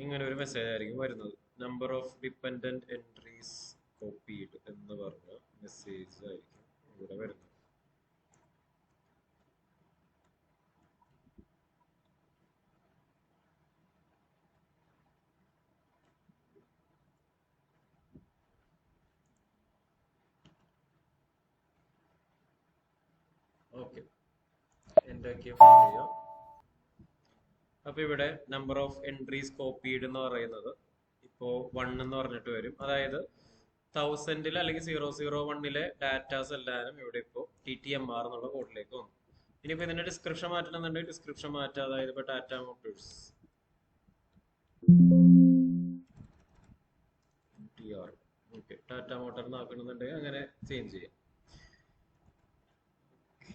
Speaker 1: ഇങ്ങനെ ഒരു മെസ്സേജ് ആയിരിക്കും വരുന്നത്. Number of dependent entries copied എന്ന് പറഞ്ഞ മെസ്സേജ് ആയിരിക്കും ഇവിടെ വരുന്നത്. ഓക്കെ, എൻ്റെ ചെയ്യാം. അപ്പൊ ഇവിടെ നമ്പർ ഓഫ് എൻട്രീസ് കോപ്പീഡ് എന്ന് പറയുന്നത് ഇപ്പോ 1 എന്ന് പറഞ്ഞിട്ട് വരും. അതായത് 1000 അല്ലെങ്കിൽ 001 ഡാറ്റാസ് എല്ലാവരും ഇവിടെ ഇപ്പോൾ TTMR എന്നുള്ള കോഡിലേക്ക് വന്നു. ഇനിയിപ്പോ ഇതിന്റെ ഡിസ്ക്രിപ്ഷൻ മാറ്റണമെന്നുണ്ടെങ്കിൽ ഡിസ്ക്രിപ്ഷൻ മാറ്റാം. അതായത് ഇപ്പൊ Tata Motors TR, okay, Tata Motor ആക്കണമെന്നുണ്ടെങ്കിൽ അങ്ങനെ ചേഞ്ച് ചെയ്യാം.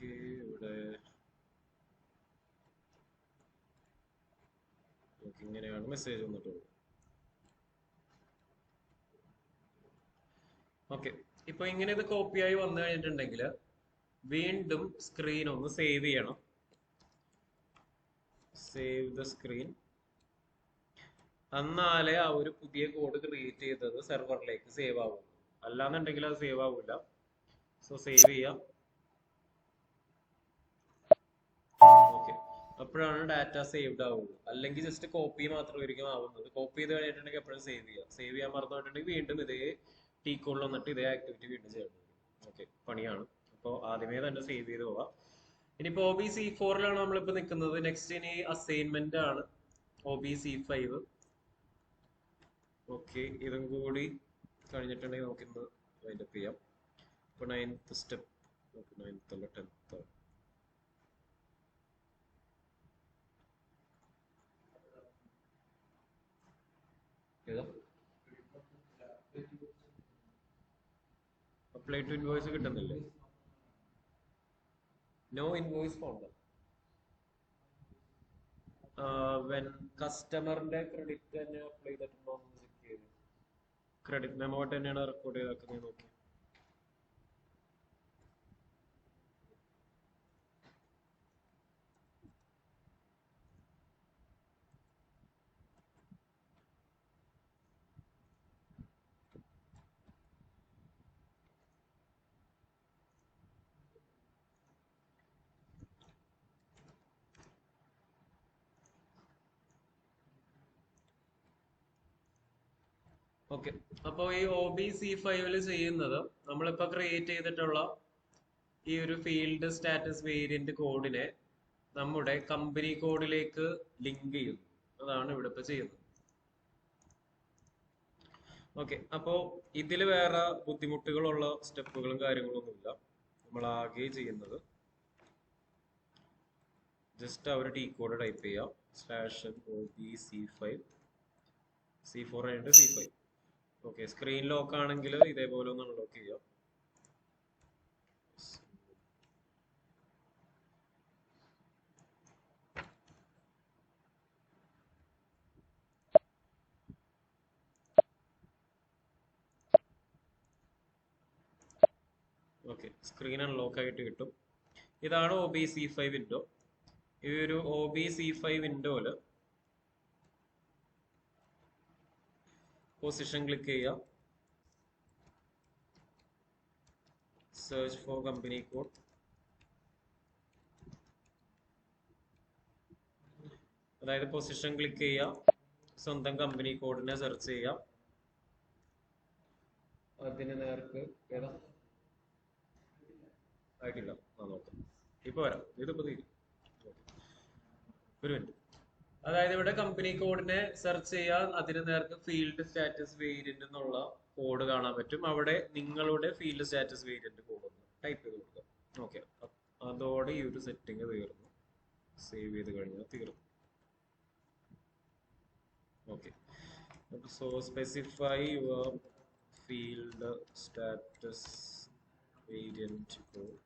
Speaker 1: ഇവിടെ ഇങ്ങനെയാണ് മെസ്സേജ് വന്നിട്ടുള്ളത്. ഓക്കെ, ഇപ്പൊ ഇങ്ങനെ ഇത് കോപ്പിയായി വന്നു കഴിഞ്ഞിട്ടുണ്ടെങ്കിൽ വീണ്ടും സ്ക്രീൻ ഒന്ന് സേവ് ചെയ്യണം. Save the screen. എന്നാലേ ആ ഒരു പുതിയ കോഡ് ക്രിയേറ്റ് ചെയ്തത് സെർവറിലേക്ക് സേവ് ആവും. അല്ലാന്നുണ്ടെങ്കിൽ അത് സേവ് ആവില്ല. സോ സേവ് ചെയ്യാം. ഓക്കെ, അപ്പോഴാണ് ഡാറ്റ സേവ്ഡ് ആവുള്ളൂ. അല്ലെങ്കിൽ ജസ്റ്റ് കോപ്പി മാത്രമായിരിക്കും ആവുന്നത്. കോപ്പി ചെയ്ത് കഴിഞ്ഞിട്ടുണ്ടെങ്കിൽ എപ്പോഴും സേവ് ചെയ്യാം. സേവ് ചെയ്യാൻ മറന്നുപോയിട്ടുണ്ടെങ്കിൽ വീണ്ടും ഇതേ ടി കോഡിൽ വന്നിട്ട് ഇതേ ആക്ടിവിറ്റി വീണ്ടും ചെയ്യണം. ഓക്കെ, പണിയാണ്. അപ്പോൾ ആദ്യമേ തന്നെ സേവ് ചെയ്ത് പോവാം. ഇനിയിപ്പോ OBC4 നമ്മളിപ്പോ നിൽക്കുന്നത്. നെക്സ്റ്റ് ഇനി അസൈൻമെന്റ് ആണ് OBC5. ഓക്കെ, ഇതും കൂടി കഴിഞ്ഞിട്ടുണ്ടെങ്കിൽ നമുക്കിന്ന് വൈൻഡപ്പ് ചെയ്യാം. ഇപ്പൊ 9th സ്റ്റെപ്പ്, 9th അല്ല 10th. അപ്ലൈ ടു ഇൻവോയ്സ് കിട്ടുന്നില്ലേ? No invoice found. വെൻ കസ്റ്റമറിന്റെ ക്രെഡിറ്റ് തന്നെ അപ്ലൈ ചെയ്തിട്ടുണ്ടോ എന്ന് ചെക്ക് ചെയ്ത്. ക്രെഡിറ്റ് മെമ്മോ തന്നെയാണ് റെക്കോർഡ് ചെയ്താക്കുന്നത്. നോക്കി. ഓക്കെ, അപ്പോൾ ഈ OBC5 ചെയ്യുന്നത് നമ്മളിപ്പോ ക്രിയേറ്റ് ചെയ്തിട്ടുള്ള ഈ ഒരു ഫീൽഡ് സ്റ്റാറ്റസ് വേരിയന്റ് കോഡിനെ നമ്മുടെ കമ്പനി കോഡിലേക്ക് ലിങ്ക് ചെയ്യുന്നു. അതാണ് ഇവിടെ ഇപ്പൊ ചെയ്യുന്നത്. ഓക്കെ, അപ്പോ ഇതിൽ വേറെ ബുദ്ധിമുട്ടുകളുള്ള സ്റ്റെപ്പുകളും കാര്യങ്ങളൊന്നുമില്ല. നമ്മൾ ആകെ ചെയ്യുന്നത് ജസ്റ്റ് ആ ഒരു ടി കോഡ് ടൈപ്പ് ചെയ്യാം. /OBC5 C4 ആയിട്ട് C5. ഓക്കെ, സ്ക്രീൻ ലോക്ക് ആണെങ്കിൽ ഇതേപോലെ ഒന്ന് അൺലോക്ക് ചെയ്യാം. ഓക്കെ, സ്ക്രീൻ അൺലോക്ക് ആയിട്ട് കിട്ടും. ഇതാണ് OBC5 വിൻഡോ. ഈ ഒരു OBC5 വിൻഡോയില് പൊസിഷൻ ക്ലിക്ക് ചെയ്യാം. Search for company code. അതായത് പൊസിഷൻ ക്ലിക്ക് ചെയ്യാം, സ്വന്തം കമ്പനി കോഡിനെ സെർച്ച് ചെയ്യാം. അതിന് നേർക്ക് ഏതാ ആയിട്ടില്ല. നോക്കാം, ഇപ്പൊ വരാം. ഇതിപ്പോ തീരും. ഒരു മിനിറ്റ്. അതായത് ഇവിടെ കമ്പനി കോഡിനെ സെർച്ച് ചെയ്യാൻ അതിന് നേർക്ക് ഫീൽഡ് സ്റ്റാറ്റസ് വേരിയന്റ് എന്നുള്ള കോഡ് കാണാൻ പറ്റും. അവിടെ നിങ്ങളുടെ ഫീൽഡ് സ്റ്റാറ്റസ് വേരിയന്റ് കോഡ് ഒന്ന് ടൈപ്പ് ചെയ്ത് കൊടുക്കുക. ഓക്കെ, അതോടെ ഈ ഒരു സെറ്റിംഗ് തീർന്നു. സേവ് ചെയ്ത് കഴിഞ്ഞാൽ തീർന്നു. Okay, so specify your field status variant code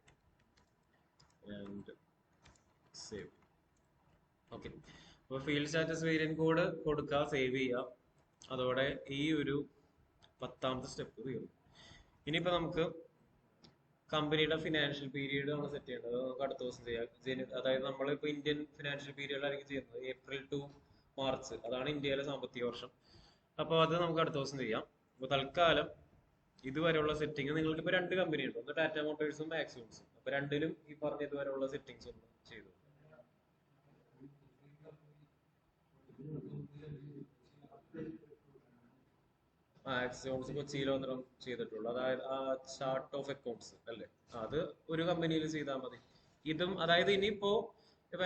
Speaker 1: and save. Okay, അപ്പോൾ ഫീൽഡ് സ്റ്റാറ്റസ് വേരിയന്റ് കോഡ് കൊടുക്കുക, സേവ് ചെയ്യുക. അതോടെ ഈ ഒരു 10ാമത്തെ സ്റ്റെപ്പ് തീർന്നു. ഇനിയിപ്പോൾ നമുക്ക് കമ്പനിയുടെ ഫിനാൻഷ്യൽ പീരീഡ് നമ്മൾ സെറ്റ് ചെയ്യേണ്ടത് നമുക്ക് അടുത്ത ദിവസം ചെയ്യാം. അതായത് നമ്മളിപ്പോൾ ഇന്ത്യൻ ഫിനാൻഷ്യൽ പീരീഡിലായിരിക്കും ചെയ്യുന്നത്, ഏപ്രിൽ ടു മാർച്ച്, അതാണ് ഇന്ത്യയിലെ സാമ്പത്തിക വർഷം. അപ്പോൾ അത് നമുക്ക് അടുത്ത ദിവസം ചെയ്യാം. അപ്പോൾ തൽക്കാലം ഇതുവരെയുള്ള സെറ്റിംഗ്, നിങ്ങൾക്ക് ഇപ്പോൾ 2 കമ്പനി ഉണ്ട്, ഒന്ന് ടാറ്റ മോട്ടോഴ്സും ആക്സിയോൺസും. അപ്പോൾ രണ്ടിലും ഈ പറഞ്ഞ ഇതുവരെയുള്ള സെറ്റിംഗ്സ് ഒന്ന് ചെയ്തു. ആക്സിയോൺസ് കൊച്ചിയിൽ മാത്രം ചെയ്തിട്ടുള്ളൂ, അതായത് ആ ചാർട്ട് ഓഫ് അക്കൗണ്ട്സ് അല്ലേ, അത് ഒരു കമ്പനിയിൽ ചെയ്താൽ മതി. ഇതും അതായത് ഇനിയിപ്പോ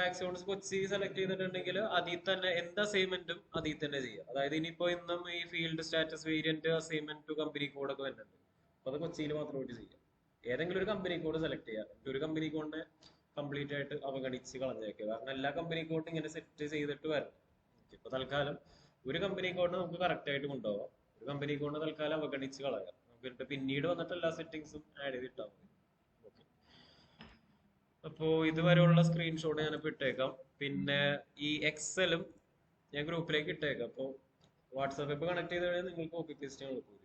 Speaker 1: ആക്സിയോൺസ് കൊച്ചി സെലക്ട് ചെയ്തിട്ടുണ്ടെങ്കിൽ അതിൽ തന്നെ എന്ത് അസൈൻമെന്റും അതിൽ തന്നെ ചെയ്യാം. അതായത് ഇനിയിപ്പോ ഇന്നും ഈ field status variant assignment to company കോഡൊക്കെ വരുന്നുണ്ട്, അപ്പൊ അത് കൊച്ചിയിൽ മാത്രമായിട്ട് ചെയ്യാം. ഏതെങ്കിലും ഒരു കമ്പനി കോഡ് സെലക്ട് ചെയ്യാം. ഒരു കമ്പനി കോഡിനെ കംപ്ലീറ്റ് ആയിട്ട് അവഗണിച്ച് കളഞ്ഞേക്കുക, കാരണം എല്ലാ കമ്പനി കോഡും ഇങ്ങനെ സെറ്റ് ചെയ്തിട്ട് വരണം. ഇപ്പൊ തൽക്കാലം ഒരു കമ്പനി കോഡിന് നമുക്ക് കറക്റ്റ് ആയിട്ട് കൊണ്ടുപോകാം, ഒരു കമ്പനി കോഡിനെ തൽക്കാലം അവഗണിച്ച് കളയാം. നമുക്ക് പിന്നീട് വന്നിട്ട് എല്ലാ സെറ്റിംഗ്സും ആഡ് ചെയ്തിട്ടാൽ മതി. ഓക്കെ, അപ്പോ ഇതുവരെയുള്ള സ്ക്രീൻഷോട്ട് ഞാനിപ്പോ ഇട്ടേക്കാം. പിന്നെ ഈ എക്സലും ഞാൻ ഗ്രൂപ്പിലേക്ക് ഇട്ടേക്കാം. അപ്പോൾ വാട്സാപ്പ് ഇപ്പൊ കണക്ട് ചെയ്ത് കഴിഞ്ഞാൽ നിങ്ങൾക്ക് കോപ്പി പേസ്റ്റ് ചെയ്യാൻ എളുപ്പം.